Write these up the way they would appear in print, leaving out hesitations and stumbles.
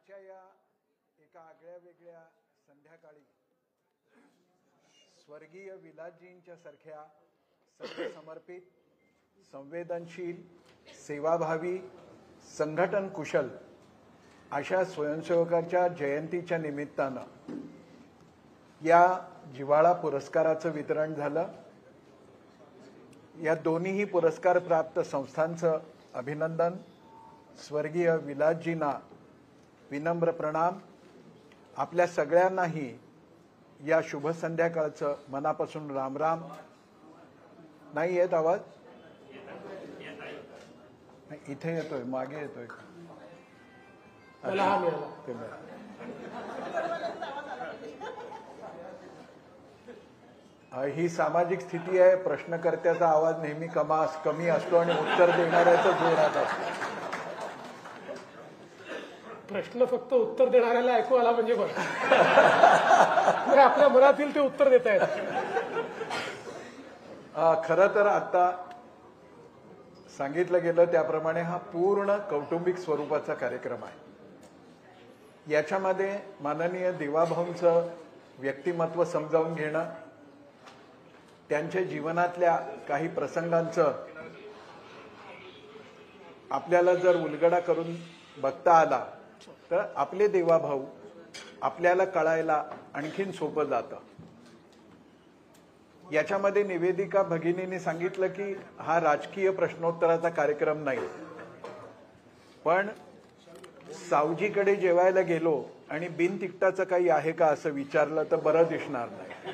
आजच्या या एका आगळ्या वेगळ्या संध्याकाळी स्वर्गीय विलासजींच्या सारख्या सर्व समर्पित, संवेदनशील, सेवाभावी, संघटन कुशल अशा स्वयंसेवकांच्या जयंतीच्या निमित्तानं या जिव्हाळा पुरस्काराचं वितरण झालं। या दोन्हीही पुरस्कार प्राप्त संस्थांचं अभिनंदन। स्वर्गीय विलासजींना विनम्र प्रणाम। आपल्या सगळ्यांनाही या शुभ संध्याकाळचं मनापासून राम राम। नाही येत आवाज? इथे येतोय, मागे येतोय का? ही सामाजिक स्थिती आहे। प्रश्नकर्त्याचा आवाज नेहमी कमी असतो आणि उत्तर देणाऱ्याचा जोरात असतो। प्रश्न फक्त उत्तर देणाऱ्याला ऐकू आला म्हणजे बरं। आपल्या मनातील ते उत्तर देता येत। खरं तर आता सांगितलं गेलं त्याप्रमाणे हा पूर्ण कौटुंबिक स्वरूपाचा कार्यक्रम आहे। याच्यामध्ये माननीय देवाभाऊंचं व्यक्तिमत्व समजावून घेणं, त्यांच्या जीवनातल्या काही प्रसंगांचं आपल्याला जर उलगडा करून बघता आला तर आपले देवाभाऊ आपल्याला कळायला आणखीन सोपं जातं। याच्यामध्ये निवेदिका भगिनींनी सांगितलं की हा राजकीय प्रश्नोत्तराचा कार्यक्रम नाही, पण सावजीकडे जेवायला गेलो आणि बिन तिकटाचं काही आहे का असं विचारलं तर बरं दिसणार नाही।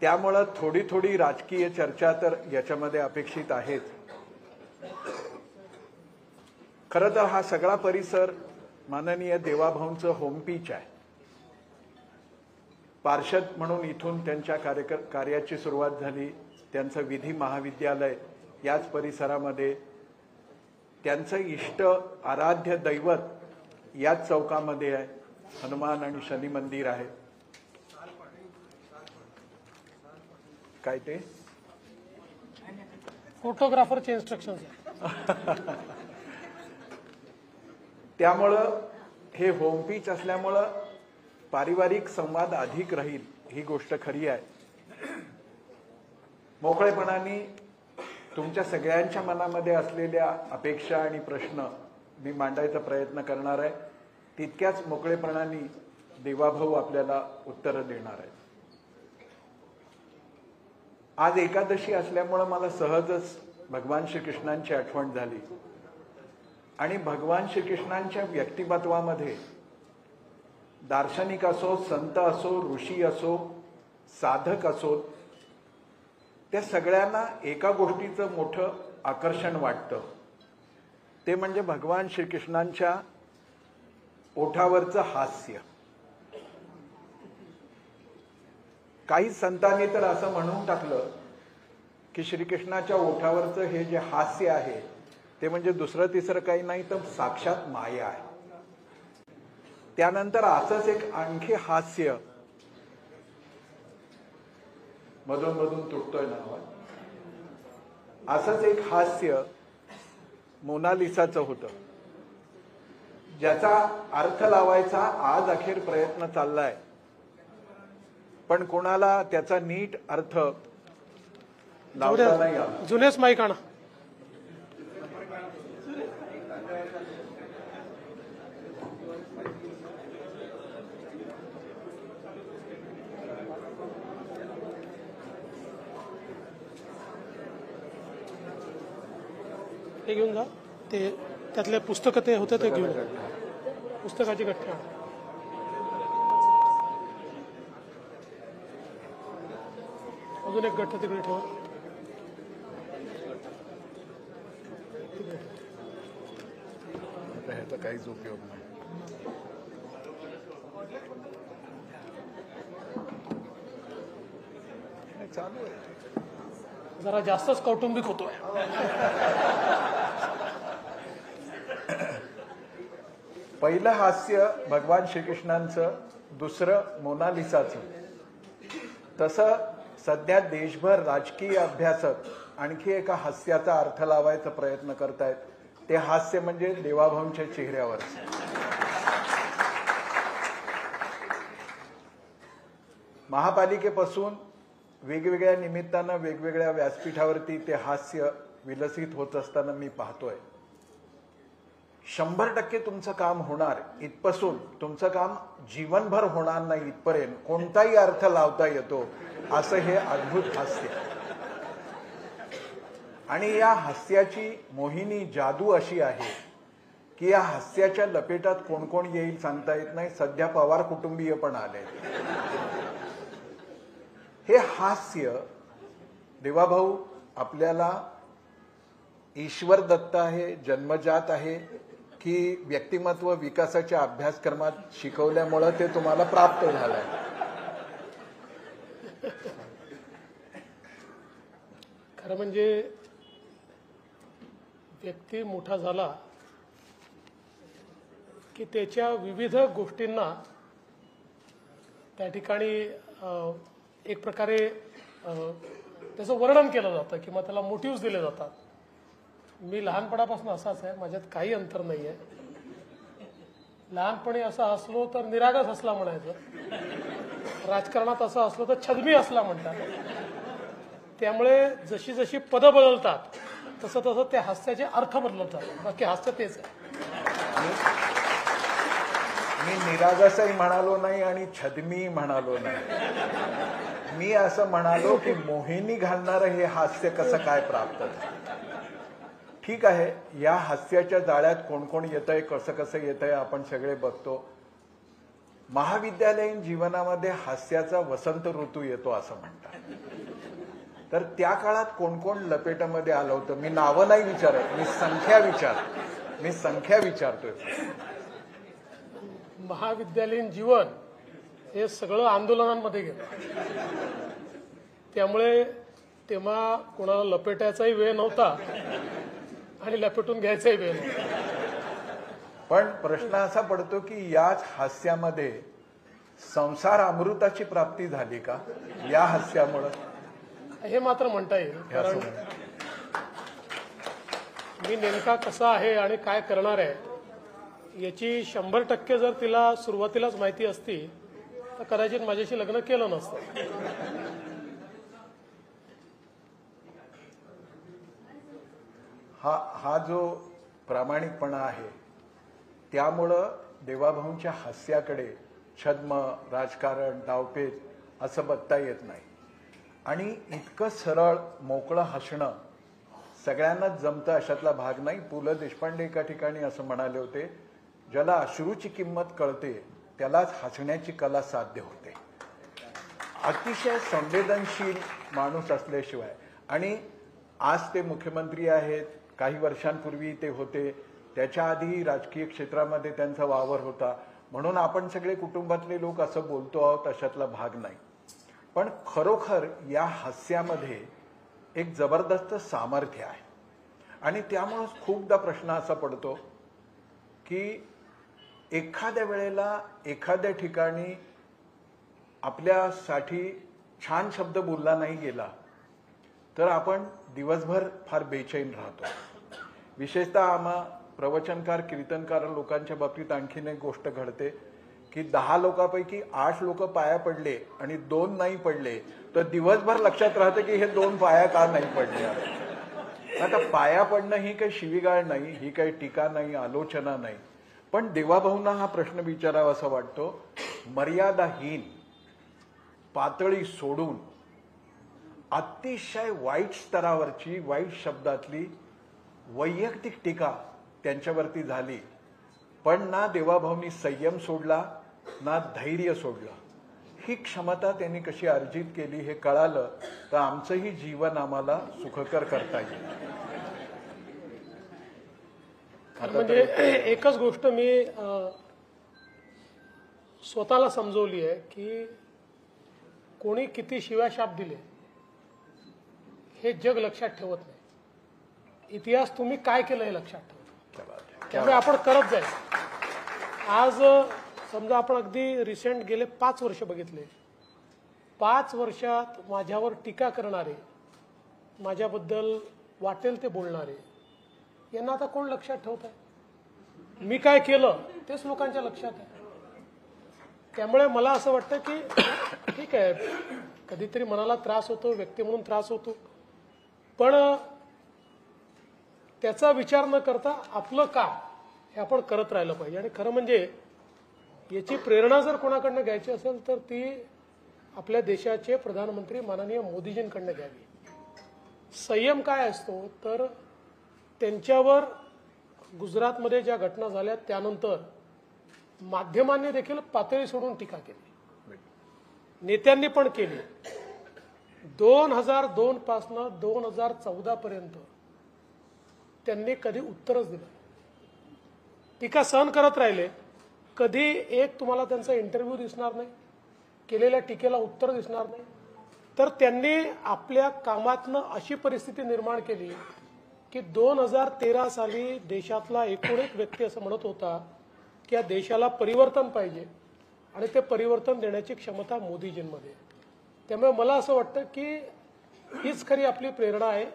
त्यामुळं थोडी थोडी राजकीय चर्चा तर याच्यामध्ये अपेक्षित आहेच। खरं तर हा सगळा परिसर माननीय देवाभाऊंचं होम पिच आहे। पार्षद म्हणून इथून त्यांच्या कार्याची सुरुवात झाली। त्यांचं विधी महाविद्यालय याच परिसरामध्ये, त्यांचं इष्ट आराध्य दैवत याच चौकामध्ये आहे। हनुमान आणि शनी मंदिर आहे। काय ते फोटोग्राफरचे इन्स्ट्रक्शन्स त्यामुळं हे होम पिच असल्यामुळं पारिवारिक संवाद अधिक राहील, ही गोष्ट खरी आहे। मोकळेपणाने तुमच्या सगळ्यांच्या मनामध्ये असलेल्या अपेक्षा आणि प्रश्न मी मांडायचा प्रयत्न करणार आहे। तितक्याच मोकळेपणाने देवाभाऊ आपल्याला उत्तरं देणार आहेत। आज एकादशी असल्यामुळं मला सहजच भगवान श्रीकृष्णांची आठवण झाली आणि भगवान श्रीकृष्णांच्या व्यक्तिमत्वामध्ये दार्शनिक असो, संत असो, ऋषी असो, साधक असो, त्या सगळ्यांना एका गोष्टीचं मोठं आकर्षण वाटतं, ते म्हणजे भगवान श्रीकृष्णांच्या ओठावरचं हास्य। काही संतांनी तर असं म्हणून टाकलं की श्रीकृष्णाच्या ओठावरचं हे जे हास्य आहे ते म्हणजे दुसरं तिसरं काही नाही तर साक्षात माया आहे। त्यानंतर असंच एक आणखी हास्य मधून मधून तुटतोय ना आवाज, असंच एक हास्य मोनालिसाचं होतं, ज्याचा अर्थ लावायचा आज अखेर प्रयत्न चाललाय, पण कोणाला त्याचा नीट अर्थ लावता नाही आला। जुनेच माईक आणा। हे घेऊन जा, ते त्यातले पुस्तकं ते होते ते घेऊन, पुस्तकाची गठ्ठा। अजून एक गठ्ठा तिकडे ठेवा। ह्याचा काहीच उपयोग नाही। चालू आहे, जरा जास्तच कौटुंबिक होतोय। पहिलं हास्य भगवान श्रीकृष्णांचं, दुसरं मोनालिसाचं। तसं सध्या देशभर राजकीय अभ्यासक आणखी एका हास्याचा अर्थ लावायचा प्रयत्न करतायत। ते हास्य म्हणजे देवाभाऊंच्या चेहऱ्यावर। महापालिकेपासून वेगवेगळ्या निमित्तानं वेगवेगळ्या व्यासपीठावरती ते हास्य विलसित होत असताना मी पाहतोय. 100% तुमचं काम होणार इथपासून तुमचं काम जीवनभर होणार नाही इथपर्यंत कोणताही अर्थ लावता येतो असं हे अद्भुत हास्य. आणि या हास्याची मोहिनी जादू अशी आहे की या हास्याच्या लपेटात कोण कोण येईल सांगता येत नाही. सध्या पवार कुटुंबीय पण आले. हे हास्य देवाभाऊ आपल्याला ईश्वर दत्त आहे, जन्मजात आहे की व्यक्तिमत्व विकासाच्या अभ्यासक्रमात शिकवल्यामुळे ते तुम्हाला प्राप्त झालंय? खरं म्हणजे व्यक्ती मोठा झाला की त्याच्या विविध गोष्टींना त्या ठिकाणी एक प्रकारे त्याचं वर्णन केलं जातं किंवा त्याला मोटिव्स दिले जातात. मी लहानपणापासून असाच आहे, माझ्यात काही अंतर नाही आहे. लहानपणी असं असलो तर निरागस असला म्हणायचं, राजकारणात असं असलो तर छदमी असला म्हणतात. त्यामुळे जशी जशी पदं बदलतात तसं तसं त्या हास्याचे अर्थ बदलतात. बाकी हास्य तेच आहे. मी निरागसही म्हणालो नाही आणि छदमी म्हणालो नाही. मी असं म्हणालो की मोहिनी घालणारं हे हास्य कसं काय प्राप्त झालं. ठीक आहे, या हास्याच्या जाळ्यात कोण कोण येतंय, कसं कसं येतंय आपण सगळे बघतो. महाविद्यालयीन जीवनामध्ये हास्याचा वसंत ऋतू येतो असं म्हणतात. तर त्या काळात कोण कोण लपेटामध्ये आलं होतं? मी नावं नाही विचारत, मी संख्या विचारतोय. महाविद्यालयीन जीवन हे सगळं आंदोलनांमध्ये गेलं. त्यामुळे तेव्हा कोणाला लपेटायचाही वेळ नव्हता आणि लपेटून घ्यायचाही वेळ नव्हता. पण प्रश्न असा पडतो की याच हास्यामध्ये संसार अमृताची प्राप्ती झाली का या हास्यामुळं? हे मात्र म्हणता येईल. कारण मी नेमका कसा आहे आणि काय करणार आहे याची 100% जर तिला सुरुवातीलाच माहिती असती तर कदाचित माझ्याशी लग्न केलं नसतं. हा जो प्रामाणिकपणा आहे त्यामुळं देवाभाऊंच्या हास्याकडे छद्म, राजकारण, डावपेच असं बघता येत नाही. आणि इतकं सरळ मोकळं हसणं सगळ्यांनाच जमतं अशातला भाग नाही. पु ल देशपांडे एका ठिकाणी असं म्हणाले होते, ज्याला अश्रूची किंमत कळते त्यालाच हसण्याची कला साध्य होते. अतिशय संवेदनशील माणूस असल्याशिवाय, आणि आज ते मुख्यमंत्री आहेत, काही वर्षांपूर्वी ते होते, त्याच्या आधी राजकीय क्षेत्रामध्ये त्यांचा वावर होता, म्हणून आपण सगळे कुटुंबातले लोक असं बोलतो आहोत अशातला भाग नाही. पण खरोखर या हास्यामध्ये एक जबरदस्त सामर्थ्य आहे. आणि त्यामुळेच खूपदा प्रश्न असा पडतो की एखाद्या वेळेला एखाद्या ठिकाणी आपल्यासाठी छान शब्द बोलला नाही गेला तर आपण दिवसभर फार बेचैन राहतो. विशेषतः आम्हा प्रवचनकार, कीर्तनकार लोकांच्या बाबतीत आणखीन एक गोष्ट घडते की 10 लोकांपैकी 8 लोक पाया पडले आणि 2 नाही पडले तर दिवसभर लक्षात राहतं की हे 2 पाया का नाही पडले. आता पाया पडणं ही काही शिवीगाळ नाही, ही काही टीका नाही, आलोचना नाही. पण देवाभाऊंना हा प्रश्न विचारावा असा वाटतो, मर्यादाहीन पातळी सोडून अतिशय वाईट स्तरावरची, वाईट शब्दातली वैयक्तिक टीका त्यांच्यावरती झाली, पण ना देवाभाऊंनी संयम सोडला ना धैर्य सोडलं. ही क्षमता त्यांनी कशी अर्जित केली हे कळालं तर आमचंही जीवन आम्हाला सुखकर करता येईल. म्हणजे एकच गोष्ट मी स्वतःला समजवली आहे की कोणी किती शिव्याशाप दिले हे जग लक्षात ठेवत नाही, इतिहास तुम्ही काय केलं हे लक्षात ठेवतो. त्यामुळे आपण करत जायचं. आज समजा आपण अगदी रिसेंट गेले 5 वर्ष बघितले, 5 वर्षात माझ्यावर टीका करणारे, माझ्याबद्दल वाटेल ते बोलणारे, यांना आता कोण लक्षात ठेवत आहे? मी काय केलं तेच लोकांच्या लक्षात आहे. त्यामुळे मला असं वाटतं की ठीक आहे, कधीतरी मनाला त्रास होतो, व्यक्ती म्हणून त्रास होतो, पण त्याचा विचार न करता आपलं काम हे आपण करत राहिलं पाहिजे. आणि खरं म्हणजे याची प्रेरणा जर कोणाकडनं घ्यायची असेल तर ती आपल्या देशाचे प्रधानमंत्री माननीय मोदीजींकडनं घ्यावी. संयम काय असतो तर त्यांच्यावर गुजरातमध्ये ज्या घटना झाल्या त्यानंतर माध्यमांनी देखील पातळी सोडून टीका केली, नेत्यांनी पण केली. 2002 पासनं 2014 पर्यंत त्यांनी कधी उत्तरच दिलं, टीका सहन करत राहिले. कधी एक तुम्हाला त्यांचा इंटरव्ह्यू दिसणार नाही, केलेल्या टीकेला उत्तर दिसणार नाही. तर त्यांनी आपल्या कामातनं अशी परिस्थिती निर्माण केली की 2013 साली देशातला एकूण एक व्यक्ती असं म्हणत होता की या देशाला परिवर्तन पाहिजे आणि ते परिवर्तन देण्याची क्षमता मोदीजींमध्ये. त्यामुळे मला असं वाटतं की हीच खरी आपली प्रेरणा आहे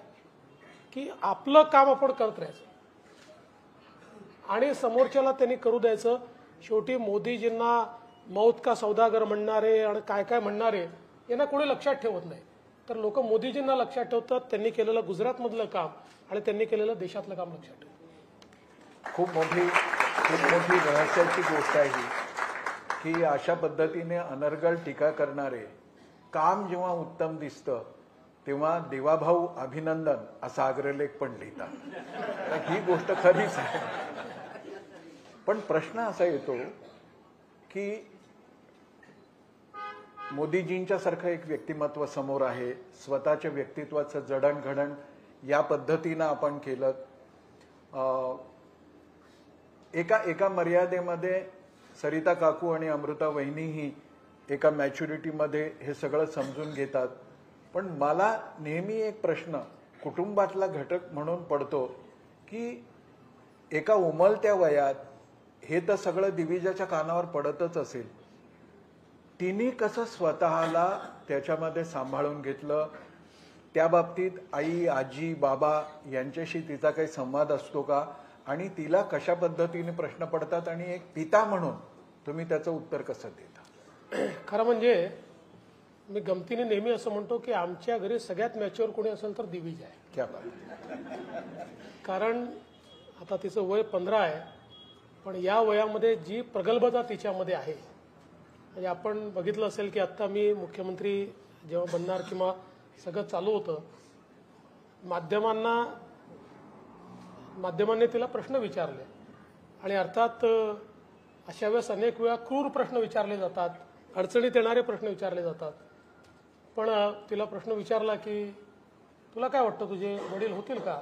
की आपलं काम आपण करत राहायचं आणि समोरच्याला त्यांनी करू द्यायचं. शेवटी मोदीजींना मौत का सौदागर म्हणणारे आणि काय काय म्हणणारे यांना कोणी लक्षात ठेवत नाही, तर लोक मोदीजींना लक्षात ठेवतात, त्यांनी केलेलं गुजरातमधलं काम आणि त्यांनी केलेलं देशातलं काम लक्षात ठेवतात. खूप मोठी रहस्याची गोष्ट आहे ही की अशा पद्धतीने अनर्गळ टीका करणारे काम जेव्हा उत्तम दिसतं तेव्हा देवाभाऊ अभिनंदन असा अग्रलेख पण लिहितात. तर ही गोष्ट खरीच आहे. पण प्रश्न असा येतो की मोदीजींच्या सारखं एक व्यक्तिमत्व समोर आहे, स्वतःच्या व्यक्तित्वाचं जडणघडण या पद्धतीनं आपण केलं. एका मर्यादेमध्ये सरिता काकू आणि अमृता वहिनीही एका मॅच्युरिटीमध्ये हे सगळं समजून घेतात. पण मला नेहमी एक प्रश्न कुटुंबातला घटक म्हणून पडतो की एका उमलत्या वयात हे तर सगळं दिविजाच्या कानावर पडतच असेल, तिने कसं स्वतःला त्याच्यामध्ये सांभाळून घेतलं, त्या बाबतीत आई, आजी, बाबा यांच्याशी तिचा काही संवाद असतो का, आणि तिला कशा पद्धतीने प्रश्न पडतात आणि एक पिता म्हणून तुम्ही त्याचं उत्तर कसं देता? खरं म्हणजे मी गमतीने नेहमी असं म्हणतो की आमच्या घरी सगळ्यात मॅच्युअर कोणी असेल तर दिविज आहे. क्या बात. कारण आता तिचं वय 15 आहे, पण या वयामध्ये जी प्रगल्भता तिच्यामध्ये आहे, म्हणजे आपण बघितलं असेल की आत्ता मी मुख्यमंत्री जेव्हा बनणार किंवा सगळं चालू होतं, माध्यमांनी तिला प्रश्न विचारले आणि अर्थात अशा वेळेस अनेक वेळा क्रूर प्रश्न विचारले जातात, अडचणीत येणारे प्रश्न विचारले जातात. पण तिला प्रश्न विचारला की तुला काय वाटतं, तुझे वडील होतील का,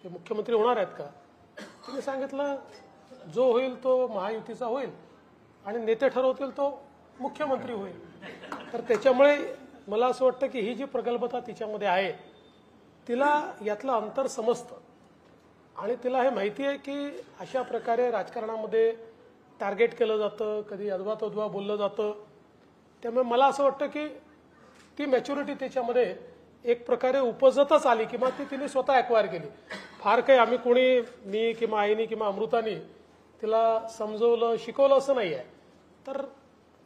ते मुख्यमंत्री होणार आहेत का? तिने सांगितलं जो होईल तो महायुतीचा होईल आणि नेते ठरवतील तो मुख्यमंत्री होईल. तर त्याच्यामुळे मला असं वाटतं की ही जी प्रगल्भता तिच्यामध्ये आहे तिला यातलं अंतर समजतं आणि तिला हे माहिती आहे की अशा प्रकारे राजकारणामध्ये टार्गेट केलं जातं, कधी अद्वा बोललं जातं. त्यामुळे मला असं वाटतं की ती मॅच्युरिटी त्याच्यामध्ये एक प्रकारे उपजतच आली किंवा ती तिने स्वतः ॲक्वायर केली. फार काही आम्ही कोणी, मी किंवा आईनी किंवा अमृतानी तिला समजवलं, शिकवलं असं नाही आहे. तर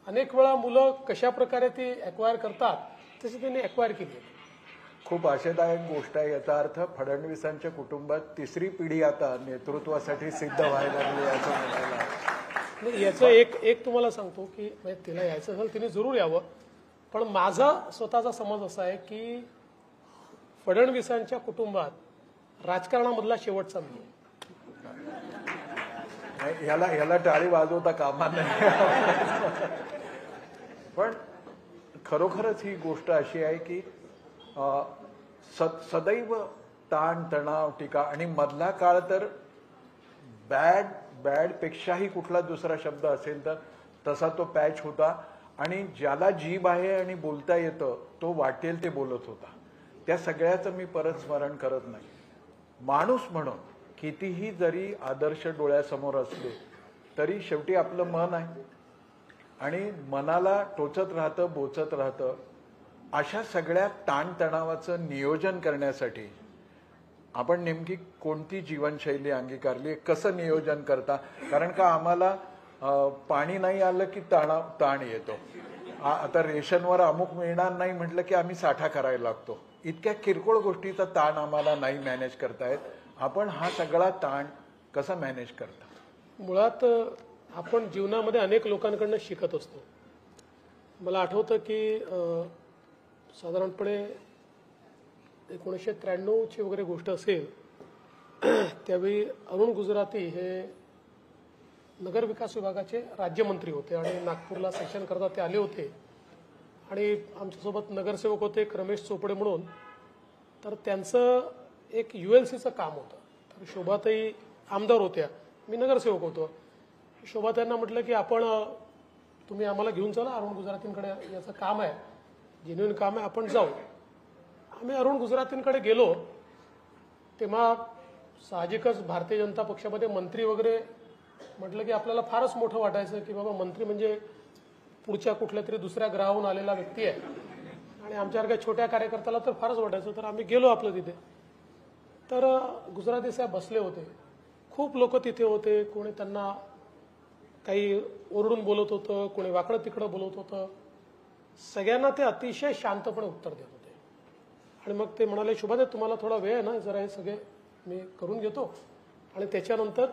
अनेक वेळा मुलं कशा प्रकारे ती ॲक्वायर करतात तशी तिने ॲक्वायर केली. खूप आशादायक गोष्ट आहे. याचा अर्थ फडणवीसांच्या कुटुंबात तिसरी पिढी आता नेतृत्वासाठी सिद्ध व्हायला लागली असं म्हणायला. याचं एक तुम्हाला सांगतो की तिला यायचं असेल तिने जरूर यावं, पण माझा स्वतःचा समज असा आहे की फडणवीसांच्या कुटुंबात राजकारणामधला शेवटचा मी आहे. ह्याला टाळी वाजवता कामा नाही. पण खरोखरच ही गोष्ट अशी आहे की सदैव ताण तणाव टीका आणि मधला काळ तर बॅड पेक्षाही कुठला दुसरा शब्द असेल तर तसा तो पॅच होता आणि ज्याला जीभ आहे आणि बोलता येतं तो वाटेल ते बोलत होता. त्या सगळ्याचं मी परत स्मरण करत नाही. माणूस म्हणून कितीही जरी आदर्श डोळ्यासमोर असले तरी शेवटी आपलं मन आहे आणि मनाला टोचत राहतं, बोचत राहतं. अशा सगळ्या ताणतणावाचं नियोजन करण्यासाठी आपण नेमकी कोणती जीवनशैली अंगीकारली, कसं नियोजन करता? कारण का आम्हाला पाणी नाही आलं की ताण येतो. आता रेशनवर अमुक मिळणार नाही म्हटलं की आम्ही साठा करायला लागतो. इतक्या किरकोळ गोष्टीचा ताण आम्हाला नाही मॅनेज करतायत. आपण हा सगळा ताण कसा मॅनेज करता? मुळात आपण जीवनामध्ये अनेक लोकांकडनं शिकत असतो. मला आठवतं की साधारणपणे 1993ची वगैरे गोष्ट असेल, त्यावेळी अरुण गुजराती हे नगर विकास विभागाचे राज्यमंत्री होते आणि नागपूरला सेशन करता ते आले होते. आणि आमच्यासोबत नगरसेवक होते एक रमेश चोपडे म्हणून. तर त्यांचं एक ULCचं काम होतं. तर शोभाताई आमदार होत्या, मी नगरसेवक होतो. शोभाताईंना म्हटलं की तुम्ही आम्हाला घेऊन चला, अरुण गुजरातींकडे याचं काम आहे, जेन्युइन काम आहे, आपण जाऊ. आम्ही अरुण गुजरातींकडे गेलो. तेव्हा साहजिकच भारतीय जनता पक्षामध्ये मंत्री वगैरे म्हटलं की आपल्याला फारच मोठं वाटायचं की बाबा मंत्री म्हणजे पुढच्या कुठल्या तरी दुसऱ्या ग्रहाहून आलेला व्यक्ती आहे. आणि आमच्यासारख्या छोट्या कार्यकर्त्याला तर फारच वाटायचं. तर आम्ही गेलो आपलं तिथे. तर गुजराती साहेब बसले होते. खूप लोक तिथे होते. कोणी त्यांना काही ओरडून बोलत होतं, कोणी वाकडं तिकडं बोलत होतं. सगळ्यांना ते अतिशय शांतपणे उत्तर देत होते. आणि मग ते म्हणाले, शोभाताई तुम्हाला थोडा वेळ आहे ना, जरा हे सगळे मी करून घेतो आणि त्याच्यानंतर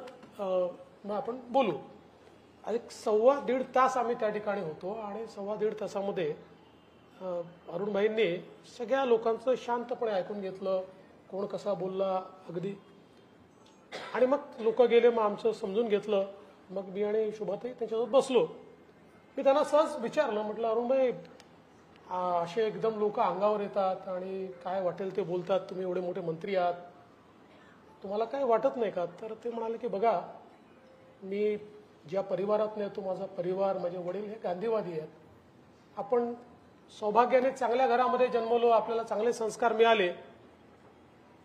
मग आपण बोलू. एक 1.25 तास आम्ही त्या ठिकाणी होतो. आणि 1.25 तासामध्ये अरुणभाईंनी सगळ्या लोकांचं शांतपणे ऐकून घेतलं, कोण कसा बोलला अगदी. आणि मग लोक गेले, मग आमचं समजून घेतलं. मग मी आणि शोभाताई त्यांच्यासोबत बसलो. मी त्यांना सहज विचारलं, म्हटलं अरुणभाई असे एकदम लोक अंगावर येतात आणि काय वाटेल ते बोलतात, तुम्ही एवढे मोठे मंत्री आहात, तुम्हाला काय वाटत नाही का? तर ते म्हणाले की बघा, मी ज्या परिवारात येतो, माझा परिवार, माझे वडील हे गांधीवादी आहेत. आपण सौभाग्याने चांगल्या घरामध्ये जन्मलो, आपल्याला चांगले संस्कार मिळाले.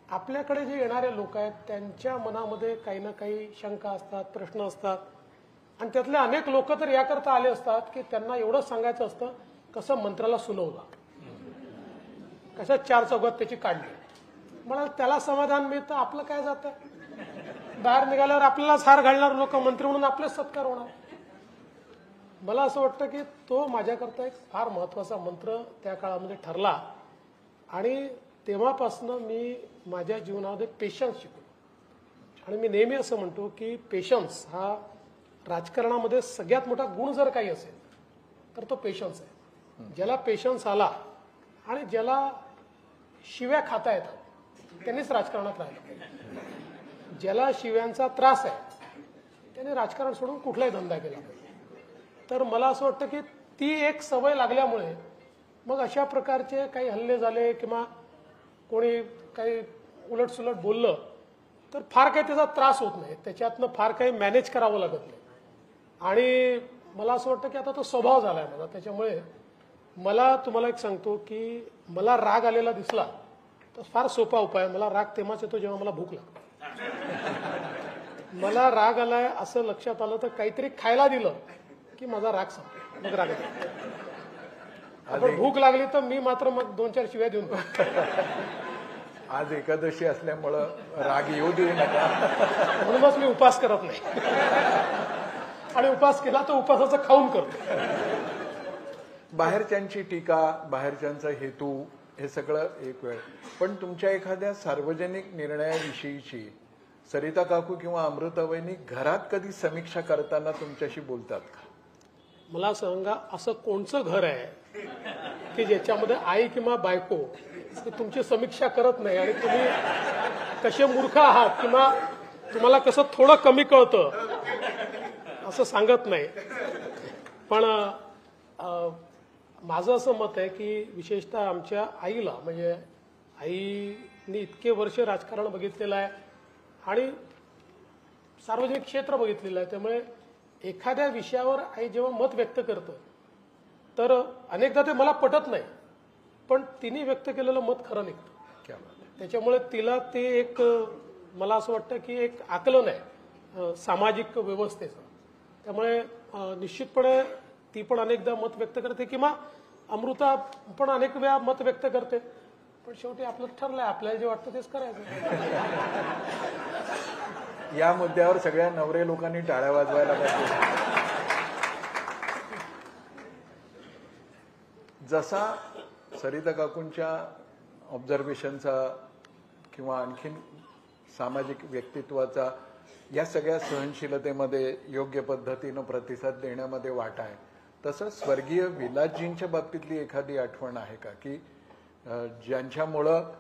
आपल्याकडे जे येणारे लोक आहेत त्यांच्या मनामध्ये काही ना काही शंका असतात, प्रश्न असतात. आणि त्यातले अनेक लोक तर याकरता आले असतात की त्यांना एवढंच सांगायचं असतं कसं मंत्र्याला सुलवला, कशा 4 चौघात त्याची काढली. मला त्याला समाधान मिळतं, आपलं काय जातं. बाहेर निघाल्यावर आपल्यालाच हार घालणार लोक, मंत्री म्हणून आपलेच सत्कार होणार. मला असं वाटतं की तो माझ्याकरता एक फार महत्वाचा मंत्र त्या काळामध्ये ठरला. आणि तेव्हापासून मी माझ्या जीवनामध्ये पेशन्स शिकलो. आणि मी नेहमी असं म्हणतो की पेशन्स हा राजकारणामध्ये सगळ्यात मोठा गुण जर काही असेल तर तो पेशन्स आहे. ज्याला पेशन्स आला आणि ज्याला शिव्या खाता येतात त्यांनीच राजकारणात राहिलं. ज्याला शिव्यांचा त्रास आहे त्याने राजकारण सोडून कुठलाही धंदा केला पाहिजे. तर मला असं वाटतं की ती एक सवय लागल्यामुळे मग अशा प्रकारचे काही हल्ले झाले किंवा कोणी काही उलटसुलट बोललं तर फार काही त्याचा त्रास होत नाही, त्याच्यातनं फार काही मॅनेज करावं लागत नाही. आणि मला असं वाटतं की आता तो स्वभाव झाला आहे माझा. त्याच्यामुळे मला तुम्हाला एक सांगतो की मला राग आलेला दिसला तर फार सोपा उपाय. मला राग तेव्हाच येतो जेव्हा मला भूक लागते. मला राग आलाय असं लक्षात आलं तर काहीतरी खायला दिलं की माझा राग संपला, मग राग येतो. आपण भूक लागली तर मी मात्र मग 2-4 शिव्या देऊन आज एकादशी असल्यामुळं राग येऊ देऊ नका, म्हणूनच मी उपास करत नाही. आणि उपास केला तर उपासाचं खाऊन करतो. बाहेरच्यांची टीका, बाहेरच्यांचा हेतू, हे सगळं एक वेळ. पण तुमच्या एखाद्या सार्वजनिक निर्णयाविषयीची सरिता काकू किंवा अमृताबाईंनी घरात कधी समीक्षा करताना तुमच्याशी बोलतात का? मला सांगा, असं कोणचं घर आहे की ज्याच्यामध्ये आई किंवा बायको तुमची समीक्षा करत नाही आणि तुम्ही कसे मूर्ख आहात किंवा तुम्हाला कसं थोडं कमी कळतं असं सांगत नाही. पण माझं असं मत आहे की विशेषतः आमच्या आईला, म्हणजे आईने इतके वर्ष राजकारण बघितलेलं आहे आणि सार्वजनिक क्षेत्र बघितलेलं आहे. त्यामुळे एखाद्या विषयावर आई जेव्हा मत व्यक्त करतं तर अनेकदा ते मला पटत नाही, पण तिने व्यक्त केलेलं मत खरं निघतं. त्याच्यामुळे तिला ते एक, मला असं वाटतं की एक आकलन आहे सामाजिक व्यवस्थेचं. त्यामुळे निश्चितपणे ती पण अनेकदा मत व्यक्त करते किंवा अमृता पण अनेक वेळा मत व्यक्त करते. पण शेवटी आपलं ठरलंय, आपल्याला जे वाटतं तेच करायचं. या मुद्द्यावर सगळ्या नवरे लोकांनी टाळ्या वाजवायला पाहिजे. जसा सरिता काकूंच्या ऑब्झर्वेशनचा किंवा आणखीन सामाजिक व्यक्तित्वाचा या सगळ्या सहनशीलतेमध्ये योग्य पद्धतीनं प्रतिसाद देण्यामध्ये वाटा आहे, तसं स्वर्गीय विलासजींच्या बाबतीतली एखादी आठवण आहे का की ज्यांच्यामुळं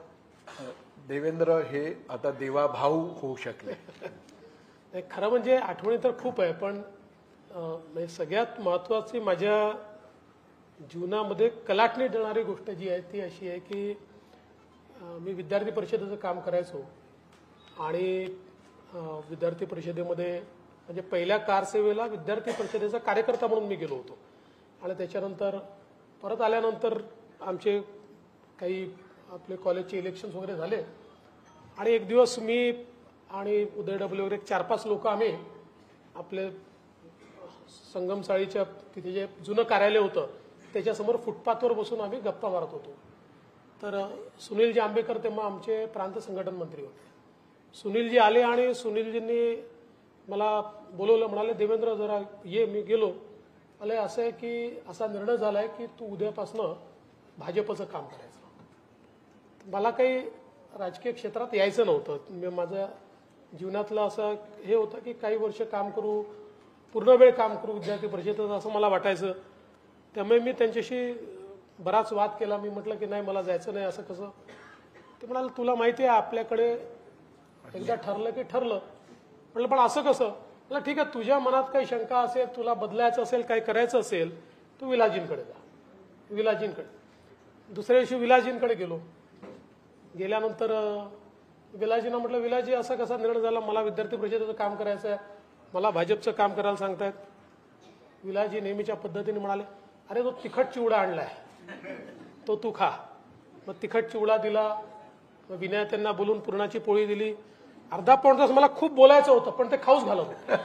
देवेंद्र हे आता देवाभाऊ होऊ शकले? खरं म्हणजे आठवणी तर खूप आहे, पण म्हणजे सगळ्यात महत्त्वाची माझ्या जीवनामध्ये कलाटणी देणारी गोष्ट जी आहे ती अशी आहे की मी विद्यार्थी परिषदेचं काम करायचो आणि विद्यार्थी परिषदेमध्ये म्हणजे पहिल्या कारसेवेला विद्यार्थी परिषदेचा कार्यकर्ता म्हणून मी गेलो होतो आणि त्याच्यानंतर परत आल्यानंतर आमचे काही आपले कॉलेजचे इलेक्शन्स वगैरे झाले आणि एक दिवस मी आणि उदय डबले वगैरे 4-5 लोक आम्ही आपले संगमसाळीच्या तिथे जे जुनं कार्यालय होतं त्याच्यासमोर फुटपाथवर बसून आम्ही गप्पा मारत होतो. तर सुनीलजी आंबेकर तेव्हा आमचे प्रांत संघटन मंत्री होते. सुनीलजी आले आणि सुनीलजींनी मला बोलवलं, म्हणाले देवेंद्र जरा ये. मी गेलो. आले असं आहे की असा निर्णय झाला आहे की तू उद्यापासनं भाजपचं काम करायचं. मला काही राजकीय क्षेत्रात यायचं नव्हतं. माझ्या जीवनातलं असं हे होतं की काही वर्ष काम करू, पूर्ण वेळ काम करू विद्यार्थी परिषदेत असं मला वाटायचं. त्यामुळे मी त्यांच्याशी बराच वाद केला. मी म्हटलं की नाही मला जायचं नाही, असं कसं. ते म्हणाले तुला माहिती आहे आपल्याकडे एकदा ठरलं की ठरलं. म्हटलं पण असं कसं. म्हटलं ठीक आहे, तुझ्या मनात काही शंका असेल, तुला बदलायचं असेल, काही करायचं असेल, तू विलासजींकडे जा. विलासजींकडे दुसऱ्या दिवशी विलासजींकडे गेलो. गेल्यानंतर विलासजींना म्हटलं विलासजी असा कसा निर्णय झाला, मला विद्यार्थी परिषदेचं काम करायचं आहे, मला भाजपचं काम करायला सांगतायत. विलासजी नेहमीच्या पद्धतीने म्हणाले अरे तो तिखट चिवडा आणलाय, तो तू खा. मग तिखट चिवडा दिला. मग विनय त्यांना बोलून पुरणाची पोळी दिली. अर्धा पाऊण तास मला खूप बोलायचं होतं पण ते खाऊच घालत होते.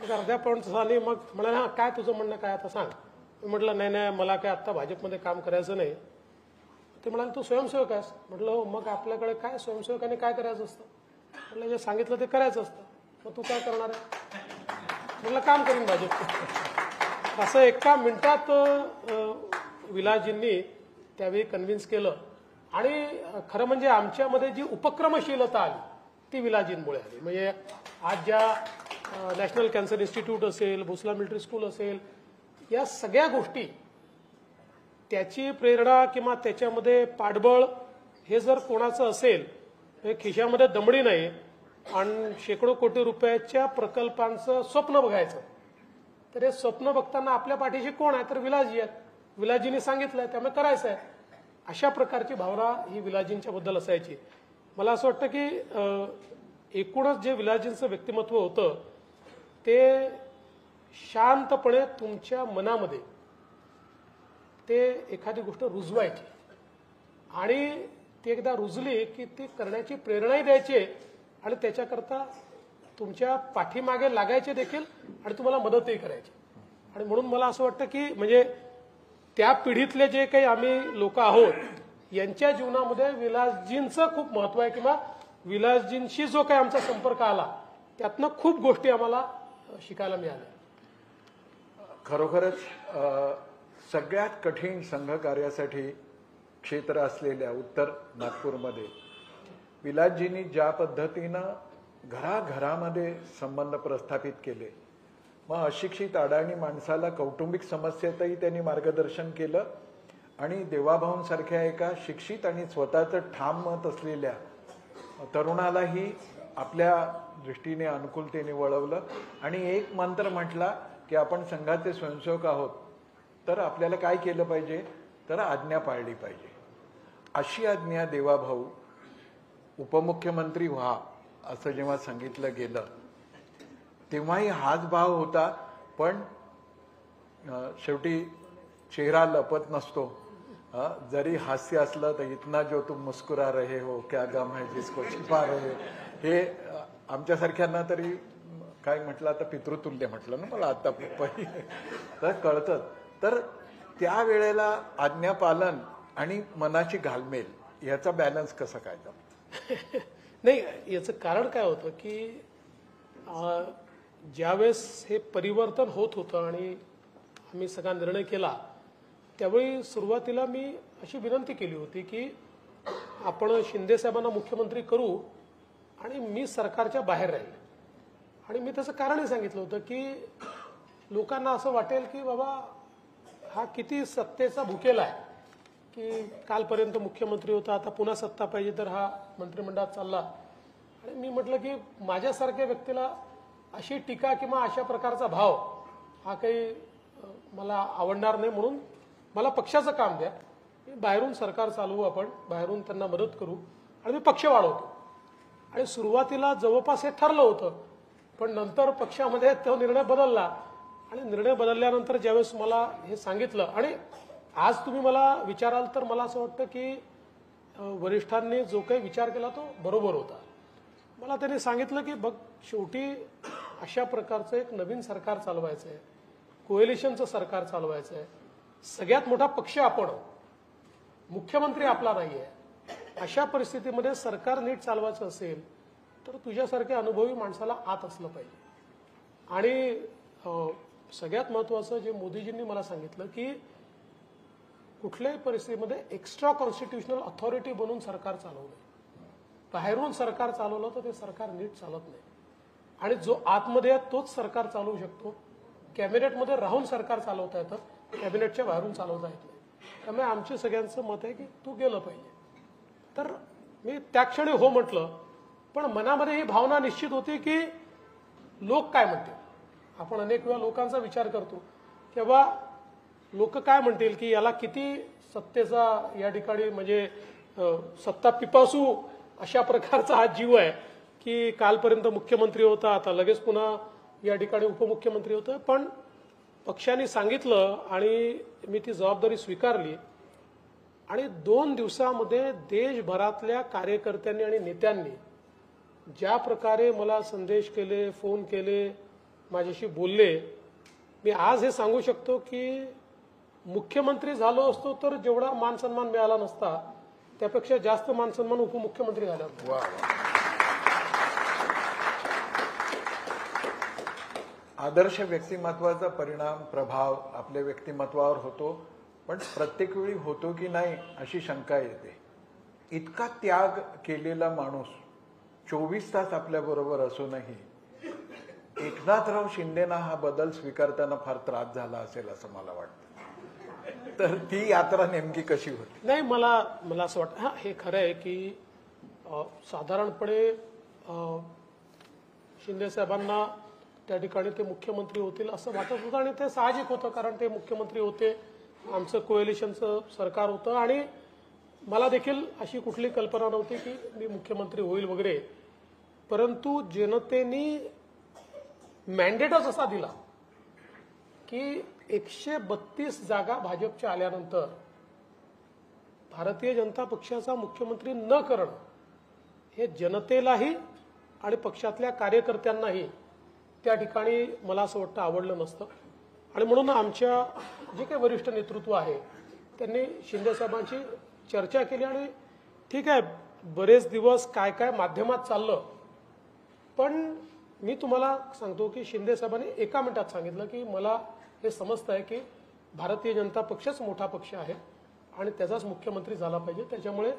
मग अर्ध्या पाऊण तासाने मग म्हणाले हा काय तुझं म्हणणं काय आता सांग. मी म्हटलं नाही नाही मला काय आत्ता भाजपमध्ये काम करायचं नाही. ते म्हणाले तू स्वयंसेवक आहेस. म्हटलं हो. मग आपल्याकडे काय स्वयंसेवकाने काय करायचं असतं. म्हटलं जे सांगितलं ते करायचं असतं. मग तू काय करणार आहे. म्हटलं काम करीन भाजप. असं एका मिनिटात विलासजींनी त्यावेळी कन्व्हिन्स केलं. आणि खरं म्हणजे आमच्यामध्ये जी उपक्रमशीलता आली ती विलासजींमुळे आली. म्हणजे आज ज्या नॅशनल कॅन्सर इन्स्टिट्यूट असेल, भोसला मिलिटरी स्कूल असेल, या सगळ्या गोष्टी त्याची प्रेरणा किंवा त्याच्यामध्ये पाठबळ हे जर कोणाचं असेल, खिशामध्ये दमडी नाही आणि शेकडो कोटी रुपयाच्या प्रकल्पांचं स्वप्न बघायचं, तर हे स्वप्न बघताना आपल्या पाठीशी कोण आहे तर विलासजी आहेत. विलासजींनी सांगितलंय त्यामुळे करायचं आहे. अशा प्रकारची भावना ही विलासजींच्या बद्दल असायची. मला असं वाटतं की एकूणच जे विलासजींचं व्यक्तिमत्व होतं ते शांतपणे तुमच्या मनामध्ये ते एखादी गोष्ट रुजवायची आणि ती एकदा रुजली की ती करण्याची प्रेरणाही द्यायची आणि त्याच्याकरता तुमच्या पाठीमागे लागायचे देखील आणि तुम्हाला मदतही करायची. आणि म्हणून मला असं वाटतं की म्हणजे त्या पिढीतले जे काही आम्ही लोक आहोत यांच्या जीवनामध्ये विलासजींचं खूप महत्व आहे किंवा विलासजींशी जो काही आमचा संपर्क आला त्यातनं खूप गोष्टी आम्हाला शिकायला मिळाल्या. खरोखरच सगळ्यात कठीण संघ कार्यासाठी क्षेत्र असलेल्या उत्तर नागपूरमध्ये विलासजींनी ज्या पद्धतीनं घराघरामध्ये संबंध प्रस्थापित केले, मग अशिक्षित अडाणी माणसाला कौटुंबिक समस्येतही त्यांनी मार्गदर्शन केलं आणि देवाभाऊंसारख्या एका शिक्षित आणि स्वतःचं ठाम मत असलेल्या तरुणालाही आपल्या दृष्टीने अनुकूलतेने वळवलं आणि एक मंत्र म्हटला की आपण संघाचे स्वयंसेवक आहोत तर आपल्याला काय केलं पाहिजे तर आज्ञा पाळली पाहिजे. अशी आज्ञा देवाभाऊ उपमुख्यमंत्री व्हा असं जेव्हा सांगितलं गेलं तेव्हाही हाच भाव होता. पण शेवटी चेहरा लपत नसतो. जरी हास्य असलं तर इतना जो तुम मुस्कुरा रहे हो क्या गम है जिसको छिपा रहे, हे आमच्यासारख्यांना तरी काय म्हटलं आता पितृतुल्य म्हटलं ना मला आता तर कळतं. तर त्यावेळेला आज्ञापालन आणि मनाची घालमेल याचा बॅलन्स कसा काय जमतो. नाही, याचं कारण काय होतं की ज्यावेळेस हे परिवर्तन होत होतं आणि आम्ही सगळा निर्णय केला त्यावेळी सुरुवातीला मी अशी विनंती केली होती की आपण शिंदे साहेबांना मुख्यमंत्री करू आणि मी सरकारच्या बाहेर राहील. आणि मी त्याचं कारणही सांगितलं होतं की लोकांना असं वाटेल की बाबा हा किती सत्तेचा भुकेला आहे की कालपर्यंत मुख्यमंत्री होता, आता पुन्हा सत्ता पाहिजे तर हा मंत्रिमंडळात चालला. आणि मी म्हटलं की माझ्यासारख्या व्यक्तीला अशी टीका किंवा अशा प्रकारचा भाव हा काही मला आवडणार नाही, म्हणून मला पक्षाचं काम द्या, बाहेरून सरकार चालवू, आपण बाहेरून त्यांना मदत करू आणि मी पक्ष वाढवतो. आणि सुरुवातीला जवळपास हे ठरलं होतं, पण नंतर पक्षामध्ये तो निर्णय बदलला. आणि निर्णय बदलल्यानंतर ज्यावेळेस मला हे सांगितलं, आणि आज तुम्ही मला विचाराल तर मला असं वाटतं की वरिष्ठांनी जो काही विचार केला तो बरोबर होता. मला त्यांनी सांगितलं की बघ, शेवटी अशा प्रकारचं एक नवीन सरकार चालवायचं आहे, कोएलिशनचं सरकार चालवायचं आहे, सगळ्यात मोठा पक्ष आपण, मुख्यमंत्री आपला नाही आहे. अशा परिस्थितीमध्ये सरकार नीट चालवायचं असेल तर तुझ्यासारख्या अनुभवी माणसाला आत असलं पाहिजे. आणि सगळ्यात महत्त्वाचं जे मोदीजींनी मला सांगितलं की कुठल्याही परिस्थितीमध्ये एक्स्ट्रा कॉन्स्टिट्युशनल अथॉरिटी बनून सरकार चालवू नये. बाहेरून सरकार चालवलं तर ते सरकार नीट चालत नाही. आणि जो आतमध्ये आहे तोच सरकार चालवू शकतो. कॅबिनेटमध्ये राहून सरकार चालवता येतं, कॅबिनेटच्या बाहेरून चालवता येत नाही. त्यामुळे आमचे सगळ्यांचं मत आहे की तू गेलं पाहिजे. तर मी त्या क्षणी हो म्हटलं, पण मनामध्ये ही भावना निश्चित होती की लोक काय म्हणतील. आपण अनेक वेळा लोकांचा विचार करतो किंवा लोक काय म्हणतील की याला किती सत्तेचा या ठिकाणी म्हणजे सत्ता पिपासू अशा प्रकारचा हा जीव आहे की कालपर्यंत मुख्यमंत्री होता, आता लगेच पुन्हा या ठिकाणी उपमुख्यमंत्री होतं. पण पक्षाने सांगितलं आणि मी ती जबाबदारी स्वीकारली. आणि 2 दिवसामध्ये देशभरातल्या कार्यकर्त्यांनी आणि नेत्यांनी ज्या प्रकारे मला संदेश केले, फोन केले, माझ्याशी बोलले, मी आज हे सांगू शकतो की मुख्यमंत्री झालो असतो तर जेवढा मान सन्मान मिळाला नसता त्यापेक्षा जास्त मान सन्मान उपमुख्यमंत्री झाला. आदर्श व्यक्तिमत्वाचा परिणाम, प्रभाव आपल्या व्यक्तिमत्वावर होतो, पण प्रत्येक वेळी होतो की नाही अशी शंका येते. इतका त्याग केलेला माणूस 24 तास आपल्याबरोबर असूनही एकनाथराव शिंदेना हा बदल स्वीकारताना फार त्रास झाला असेल असं मला वाटतं. तर ती यात्रा नेमकी कशी होती? नाही, मला असं वाटतं हे खरं आहे की साधारणपणे शिंदे साहेबांना त्या ठिकाणी ते मुख्यमंत्री होतील असं वाटत होतं. आणि ते साहजिक होतं, कारण ते मुख्यमंत्री होते, आमचं कोएलिशनचं सरकार होतं. आणि मला देखील अशी कुठली कल्पना नव्हती की मी मुख्यमंत्री होईल वगैरे. परंतु जनतेने मॅन्डेटच असा दिला की 132 जागा भाजपच्या आल्यानंतर भारतीय जनता पक्षाचा मुख्यमंत्री न करणं हे जनतेलाही आणि पक्षातल्या कार्यकर्त्यांनाही त्या ठिकाणी मला असं वाटतं आवडलं नसतं. आणि म्हणून आमच्या जे काही वरिष्ठ नेतृत्व आहे त्यांनी शिंदे साहेबांची चर्चा केली. आणि ठीक आहे, बरेच दिवस काय काय माध्यमात चाललं, पण मी तुम्हाला सांगतो की शिंदे साहेबांनी एका मिनिटात सांगितलं की मला हे समजतं आहे की भारतीय जनता पक्षच मोठा पक्ष आहे आणि त्याचाच मुख्यमंत्री झाला पाहिजे, त्याच्यामुळे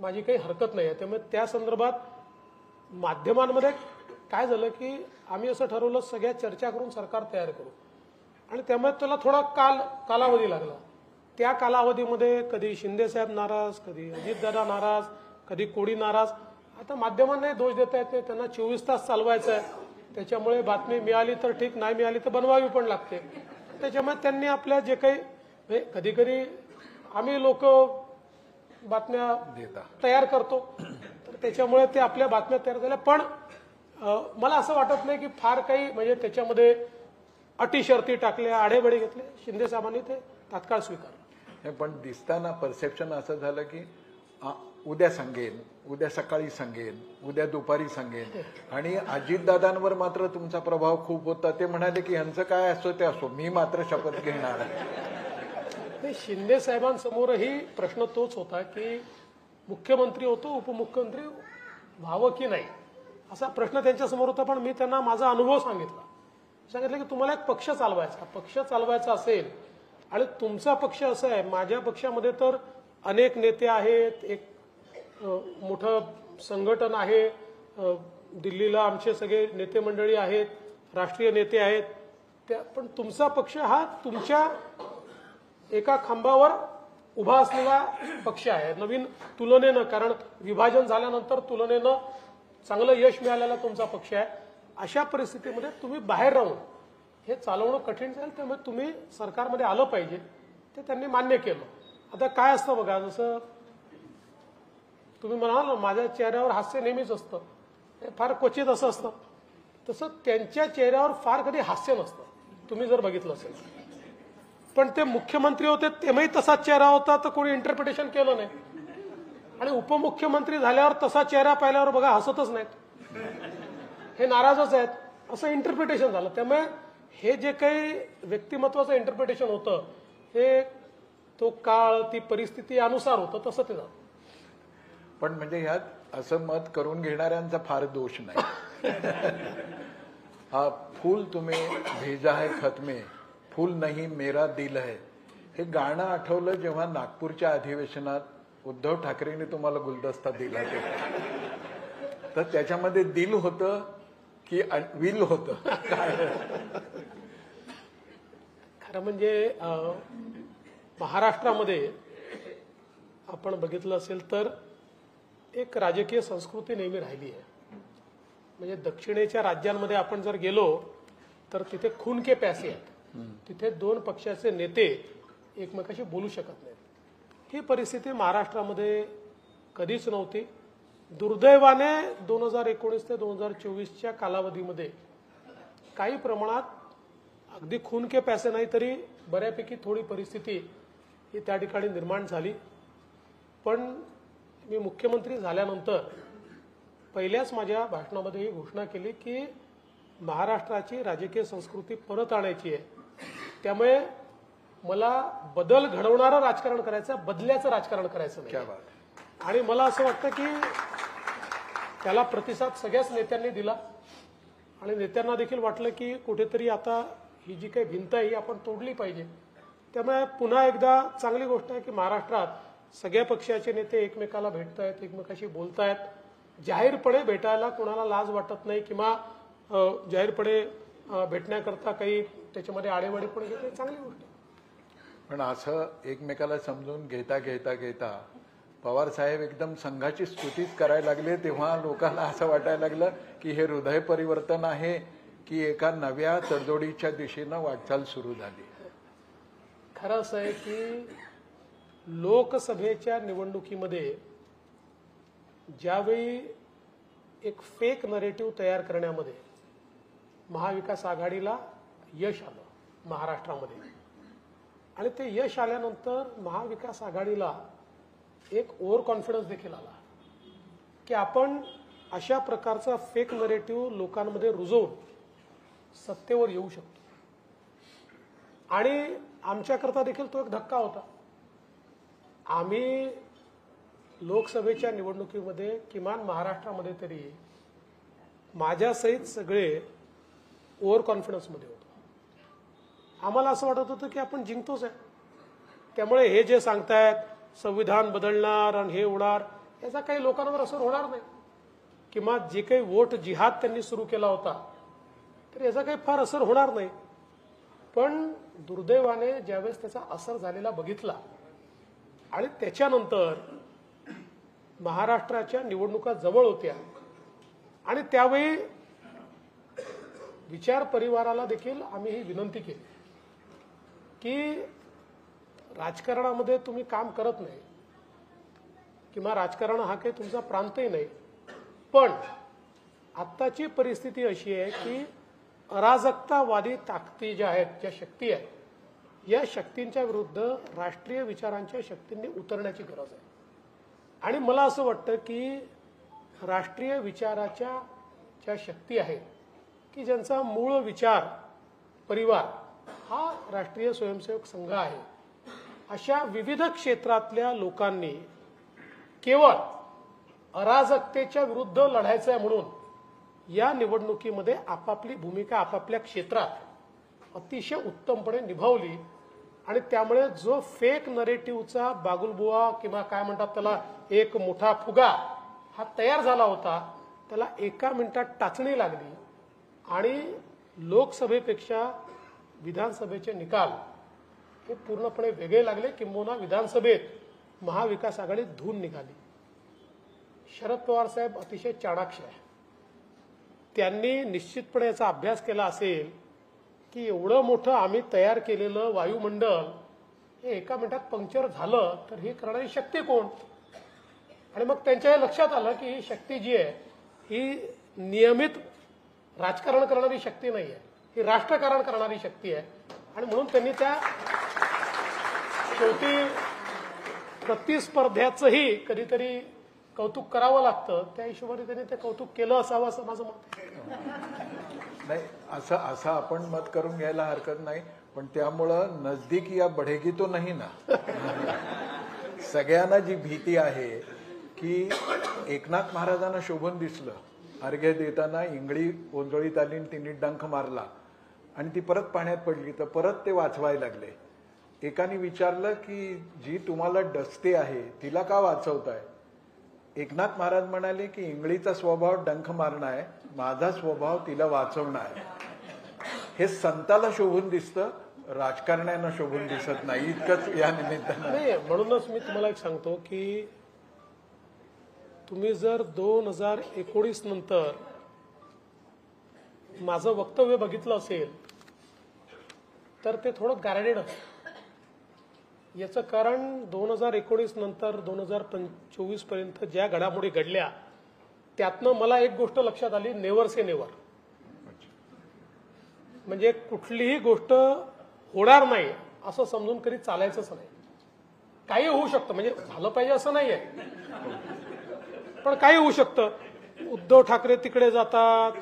माझी काही हरकत नाही आहे. त्यामुळे त्या संदर्भात माध्यमांमध्ये काय झालं की आम्ही असं ठरवलं सगळ्या चर्चा करून सरकार तयार करू. आणि त्यामुळे त्याला थोडा कालावधी लागला. त्या कालावधीमध्ये कधी शिंदे साहेब नाराज, कधी अजितदादा नाराज, कधी कोडी नाराज. आता माध्यमांनाही दोष देता येते, त्यांना 24 तास चालवायचं आहे, त्याच्यामुळे बातमी मिळाली तर ठीक, नाही मिळाली तर बनवावी पण लागते. त्याच्यामुळे त्यांनी आपल्या जे काही कधी कधी आम्ही लोक बातम्या तयार करतो, तर त्याच्यामुळे ते आपल्या बातम्या तयार झाल्या. पण मला असं वाटत नाही की फार काही म्हणजे त्याच्यामध्ये अटी शर्ती टाकल्या, आडेबडे घेतले. शिंदे साहेबांनी ते तात्काळ स्वीकारलं. पण दिसताना परसेप्शन असं झालं की उद्या सांगेन, उद्या सकाळी सांगेन, उद्या दुपारी सांगेन. आणि अजितदादांवर मात्र तुमचा प्रभाव खूप होता. ते म्हणाले की ह्यांचं काय असो ते असो, मी मात्र शपथ घेणार आहे. शिंदे साहेबांसमोरही प्रश्न तोच होता की मुख्यमंत्री होतो, उपमुख्यमंत्री व्हावं की नाही असा प्रश्न त्यांच्यासमोर होता. पण मी त्यांना माझा अनुभव सांगितलं की तुम्हाला एक पक्ष चालवायचा असेल आणि तुमचा पक्ष असा आहे, माझ्या पक्षामध्ये तर अनेक नेते आहेत, एक मोठं संघटन आहे, दिल्लीला आमचे सगळे नेते मंडळी आहेत, राष्ट्रीय नेते आहेत, पण तुमचा पक्ष हा तुमच्या एका खांबावर उभा असलेला पक्ष आहे. नवीन तुलनेनं, कारण विभाजन झाल्यानंतर तुलनेनं चांगलं यश मिळालेला तुमचा पक्ष आहे. अशा परिस्थितीमध्ये तुम्ही बाहेर राहून हे चालवणं कठीण जाईल, त्यामुळे तुम्ही सरकारमध्ये आलं पाहिजे. ते त्यांनी मान्य केलं. आता काय असतं बघा, जसं तुम्ही म्हणाल ना माझ्या चेहऱ्यावर हास्य नेहमीच असतं, हे फार क्वचित असं असतं, तसं त्यांच्या चेहऱ्यावर फार कधी हास्य नसतं, तुम्ही जर बघितलं असेल. पण ते मुख्यमंत्री होते तेव्हाही तसाच चेहरा होता, तर कोणी इंटरप्रिटेशन केलं नाही. आणि उपमुख्यमंत्री झाल्यावर तसा चेहरा पाहिल्यावर बघा हसतच नाहीत, हे नाराजच आहेत, असं इंटरप्रिटेशन झालं. त्यामुळे हे जे काही व्यक्तिमत्वाचं इंटरप्रिटेशन होतं हे तो काळ, ती परिस्थिती अनुसार होतं, तसं ते झालं. पण म्हणजे ह्यात असं मत करून घेणाऱ्यांचा फार दोष नाही. हा फूल तुम्ही भेजा है खत में, फूल नहीं मेरा दिल है, हे गाणं आठवलं जेव्हा नागपूरच्या अधिवेशनात उद्धव ठाकरेंनी तुम्हाला गुलदस्ता दिला ते. तर त्याच्यामध्ये दिल होतं की विल होतं? खरं म्हणजे महाराष्ट्रामध्ये आपण बघितलं असेल तर एक राजकीय संस्कृती नेहमी राहिली आहे. म्हणजे दक्षिणेच्या राज्यांमध्ये आपण जर गेलो तर तिथे खून के पैसे आहेत, तिथे दोन पक्षाचे नेते एकमेकाशी बोलू शकत नाहीत. ही परिस्थिती महाराष्ट्रामध्ये कधीच नव्हती. दुर्दैवाने 2019 ते 2024च्या कालावधीमध्ये काही प्रमाणात अगदी खून के पैसे नाही तरी बऱ्यापैकी थोडी परिस्थिती ही त्या ठिकाणी निर्माण झाली. पण मी मुख्यमंत्री झाल्यानंतर पहिल्याच माझ्या भाषणामध्ये ही घोषणा केली की महाराष्ट्राची राजकीय संस्कृती परत आणायची आहे. त्यामुळे मला बदल घडवणारं राजकारण करायचं, बदल्याचं राजकारण करायचं नाही. आणि मला असं वाटतं की त्याला प्रतिसाद सगळ्याच नेत्यांनी दिला आणि नेत्यांना देखील वाटलं की कुठेतरी आता ही जी काही भिंत आहे ही आपण तोडली पाहिजे. त्यामुळे पुन्हा एकदा चांगली गोष्ट आहे की महाराष्ट्रात सगळ्या पक्षाचे नेते एकमेकाला भेटतायत, एकमेकाशी बोलतायत. जाहीरपणे भेटायला कोणाला लाज वाटत नाही किंवा जाहीरपणे भेटण्याकरता काही त्याच्यामध्ये आडेवाडे पण घेते, चांगली गोष्ट आहे. पण असं एकमेकाला समजून घेता घेता घेता पवार साहेब एकदम संघाची स्तुतीच करायला लागले, तेव्हा लोकांना असं वाटायला लागलं की हे हृदय परिवर्तन आहे की एका नव्या तडजोडीच्या दिशेनं वाटचाल सुरू झाली. खरं असं आहे की लोकसभेच्या निवडणुकीमध्ये ज्यावेळी एक फेक नरेटिव्ह तयार करण्यामध्ये महाविकास आघाडीला यश आलं महाराष्ट्रामध्ये, आणि ते यश आल्यानंतर महाविकास आघाडीला एक ओव्हर कॉन्फिडन्स देखील आला की आपण अशा प्रकारचा फेक नरेटिव्ह लोकांमध्ये रुजवून सत्तेवर येऊ शकतो. आणि आमच्याकरता देखील तो एक धक्का होता. आम्ही लोकसभेच्या निवडणुकीमध्ये किमान महाराष्ट्रामध्ये तरी माझ्यासहित सगळे ओव्हर कॉन्फिडन्समध्ये होतो. आम्हाला असं वाटत होतं की आपण जिंकतोच आहे. त्यामुळे हे जे सांगतायत संविधान बदलणार आणि हे होणार, याचा काही लोकांवर असर होणार नाही. किंवा जे काही वोट जिहाद त्यांनी सुरू केला होता तर याचा काही फार असर होणार नाही. पण दुर्दैवाने ज्यावेळेस त्याचा असर झालेला बघितला आणि त्याच्यानंतर महाराष्ट्राच्या निवडणुका जवळ होत्या आणि त्यावेळी विचार परिवाराला देखील आम्ही ही विनंती केली की राजकारणामध्ये तुम्ही काम करत नाही किंवा राजकारण हा काही तुमचा प्रांतही नाही, पण आत्ताची परिस्थिती अशी आहे की अराजकतावादी ताकदी ज्या आहेत, ज्या शक्ती आहेत, या शक्तींच्या विरुद्ध राष्ट्रीय विचारांच्या शक्तींनी उतरण्याची गरज आहे. आणि मला असं वाटतं की राष्ट्रीय विचाराच्या ज्या शक्ती आहेत की ज्यांचा मूळ विचार परिवार हा राष्ट्रीय स्वयंसेवक संघ आहे, अशा विविध क्षेत्रातल्या लोकांनी केवळ अराजकतेच्या विरुद्ध लढायचं आहे म्हणून या निवडणुकीमध्ये आपापली भूमिका आपापल्या क्षेत्रात अतिशय उत्तमपणे निभावली आणि त्यामुळे जो फेक नरेटिव्हचा बागुलबुवा किंवा काय म्हणतात त्याला एक मोठा फुगा हा तयार झाला होता, त्याला 1 मिनिटात टाचणी लागली आणि लोकसभेपेक्षा विधानसभेचे निकाल हे पूर्णपणे वेगळे लागले. किंबहुना विधानसभेत महाविकास आघाडी धून निघाली. शरद पवार साहेब अतिशय चाणाक्ष आहे. त्यांनी निश्चितपणे याचा अभ्यास केला असेल की एवढं मोठं आम्ही तयार केलेलं वायुमंडल हे 1 मिनिटात पंक्चर झालं तर ही करणारी शक्ती कोण. आणि मग त्यांच्या हे लक्षात आलं की ही शक्ती जी आहे ही नियमित राजकारण करणारी शक्ती नाही आहे, ही राष्ट्रकारण करणारी शक्ती आहे. आणि म्हणून त्यांनी त्या शेवटी प्रतिस्पर्ध्याचंही कधीतरी कौतुक करावं लागतं, त्या हिशोबाने त्यांनी ते कौतुक केलं असावं असं माझं मत आहे. नाही, असं आपण मत करून घ्यायला हरकत नाही, पण त्यामुळं नजदीक या बढेगी तो नाही ना. सगळ्यांना जी भीती आहे की एकनाथ महाराजांना शोभून दिसलं, अर्घ्य देताना इंगळी ओंजळीत आली आणि तिने डंख मारला आणि ती परत पाण्यात पडली, तर परत ते वाचवायला लागले. एकाने विचारलं की जी तुम्हाला डसते आहे तिला का वाचवताय. एकनाथ महाराज म्हणाले की इंगळीचा स्वभाव डंख मारणं आहे, माझा स्वभाव तिला वाचवणं आहे. हे संताला शोभून दिसतं, राजकारण्यांना शोभून दिसत नाही. इतकंच या निमित्तानं. नाही, म्हणूनच मी तुम्हाला एक सांगतो की तुम्ही जर 2019 नंतर माझं वक्तव्य बघितलं असेल तर ते थोडं गार्डेड असतं. याचं कारण 2019 नंतर 2024 पर्यंत ज्या घडामोडी घडल्या त्यातनं मला एक गोष्ट लक्षात आली, नेव्हर से नेव्हर. म्हणजे कुठलीही गोष्ट होणार नाही असं समजून कधी चालायचंच नाही. काही होऊ शकतं, म्हणजे झालं पाहिजे असं नाहीये, पण काही होऊ शकतं. उद्धव ठाकरे तिकडे जातात,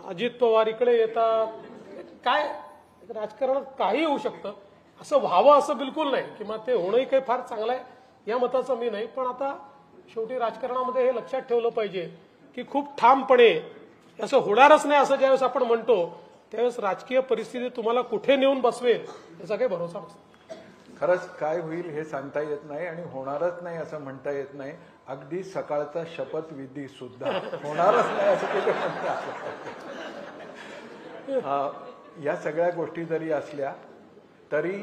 अजित पवार इकडे येतात, काय राजकारणात काही होऊ शकतं. असं व्हावं असं बिलकुल नाही, किंवा ते होणंही काही फार चांगलं आहे या मताचं मी नाही. पण आता शेवटी राजकारणामध्ये हे लक्षात ठेवलं पाहिजे की खूप ठामपणे असं होणारच नाही असं ज्यावेळेस आपण म्हणतो त्यावेळेस राजकीय परिस्थिती तुम्हाला कुठे नेऊन बसवेल याचा काही भरोसा नसतो. खरंच काय होईल हे सांगता येत नाही आणि होणारच नाही असं म्हणता येत नाही. अगदी सकाळचा शपथविधी सुद्धा होणारच नाही असं कुठे म्हणतात. या सगळ्या गोष्टी जरी असल्या तरी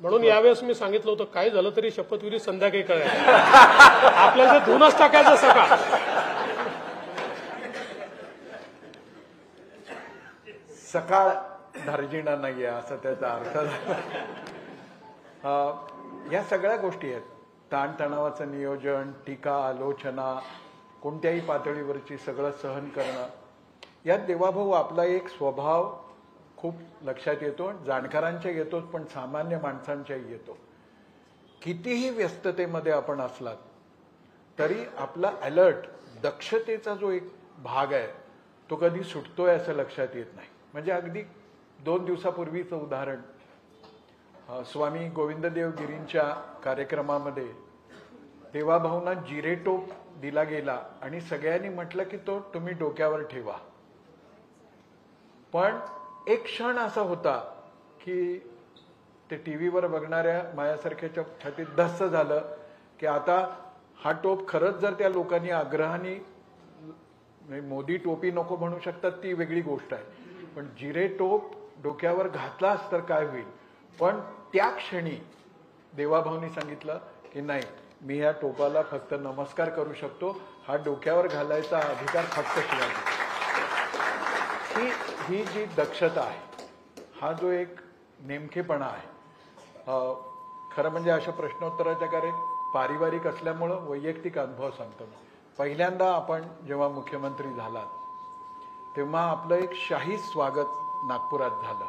म्हणून यावेळेस मी सांगितलं होतं काय झालं तरी शपथविधी संध्याकाळी करायचं, आपल्याला ते धुनच टाकायचं सकाळ. सकाळ धार्जिणा नाहीये असं त्याचा अर्थ झाला. या सगळ्या गोष्टी आहेत. ताणतणावाचं नियोजन, टीका, आलोचना, कोणत्याही पातळीवरची सगळं सहन करणं. यात देवाभाऊ आपला एक स्वभाव खूप लक्षात येतो. जाणकारांच्या येतोच पण सामान्य माणसांच्याही येतो. कितीही व्यस्ततेमध्ये आपण असलात तरी आपला अलर्ट, दक्षतेचा जो एक भाग आहे तो कधी सुटतोय असं लक्षात येत नाही. म्हणजे अगदी 2 दिवसापूर्वीचं उदाहरण, स्वामी गोविंददेव गिरींच्या कार्यक्रमामध्ये देवाभाऊंना जिरेटोप दिला गेला आणि सगळ्यांनी म्हटलं की तो तुम्ही डोक्यावर ठेवा. पण एक क्षण असा होता की ते टीव्हीवर बघणाऱ्या माझ्यासारख्याच्या छातीत धस्स झालं की आता हा टोप खरंच जर त्या लोकांनी आग्रहाने, मोदी टोपी नको म्हणू शकतात ती वेगळी गोष्ट आहे, पण जिरे टोप डोक्यावर घातलास तर काय होईल. पण त्या क्षणी देवाभाऊंनी सांगितलं की नाही, मी ह्या टोपाला फक्त नमस्कार करू शकतो, हा डोक्यावर घालायचा अधिकार फक्त शिवाजी. ही जी दक्षता आहे, हा जो एक नेमकेपणा आहे, खरं म्हणजे अशा प्रश्नोत्तराच्या कार्य पारिवारिक असल्यामुळं वैयक्तिक अनुभव सांगतो. पहिल्यांदा आपण जेव्हा मुख्यमंत्री झालात तेव्हा आपलं एक शाही स्वागत नागपुरात झालं.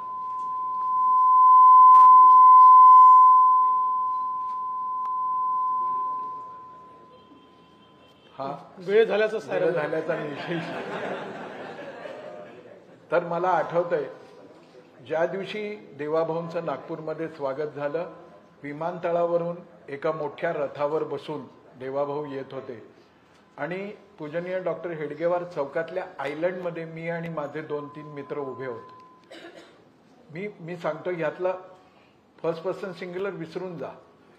हा वेळ झाल्याचा विशेष. तर मला आठवतंय ज्या दिवशी देवाभाऊंचं नागपूरमध्ये स्वागत झालं, विमानतळावरून एका मोठ्या रथावर बसून देवाभाऊ येत होते आणि पूजनीय डॉक्टर हेडगेवार चौकातल्या आयलंडमध्ये मी आणि माझे 2-3 मित्र उभे होते. मी सांगतो यातला फर्स्ट पर्सन सिंग्युलर विसरून जा,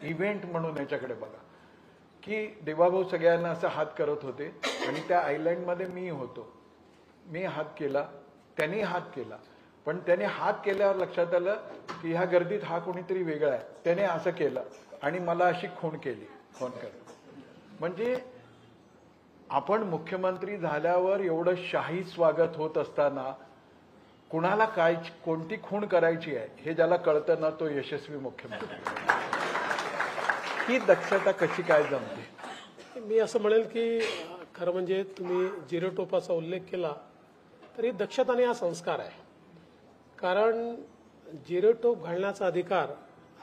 इव्हेंट म्हणून याच्याकडे बघा. की देवाभाऊ सगळ्यांना असं हात करत होते आणि त्या आयलंडमध्ये मी होतो. मी हात केला, त्यांनी हात केला, पण त्याने हात केल्यावर लक्षात आलं की ह्या गर्दीत हा कोणीतरी वेगळा आहे. त्याने असं केलं आणि मला अशी खूण केली, फोन कर. म्हणजे आपण मुख्यमंत्री झाल्यावर एवढं शाही स्वागत होत असताना कुणाला काय कोणती खूण करायची आहे हे ज्याला कळतं ना तो यशस्वी मुख्यमंत्री. ही दक्षता कशी काय जमते? मी असं म्हणेल की खरं म्हणजे तुम्ही जिरेटोपाचा उल्लेख केला तरी दक्षता आणि हा संस्कार आहे. कारण जिरेटोप घालण्याचा अधिकार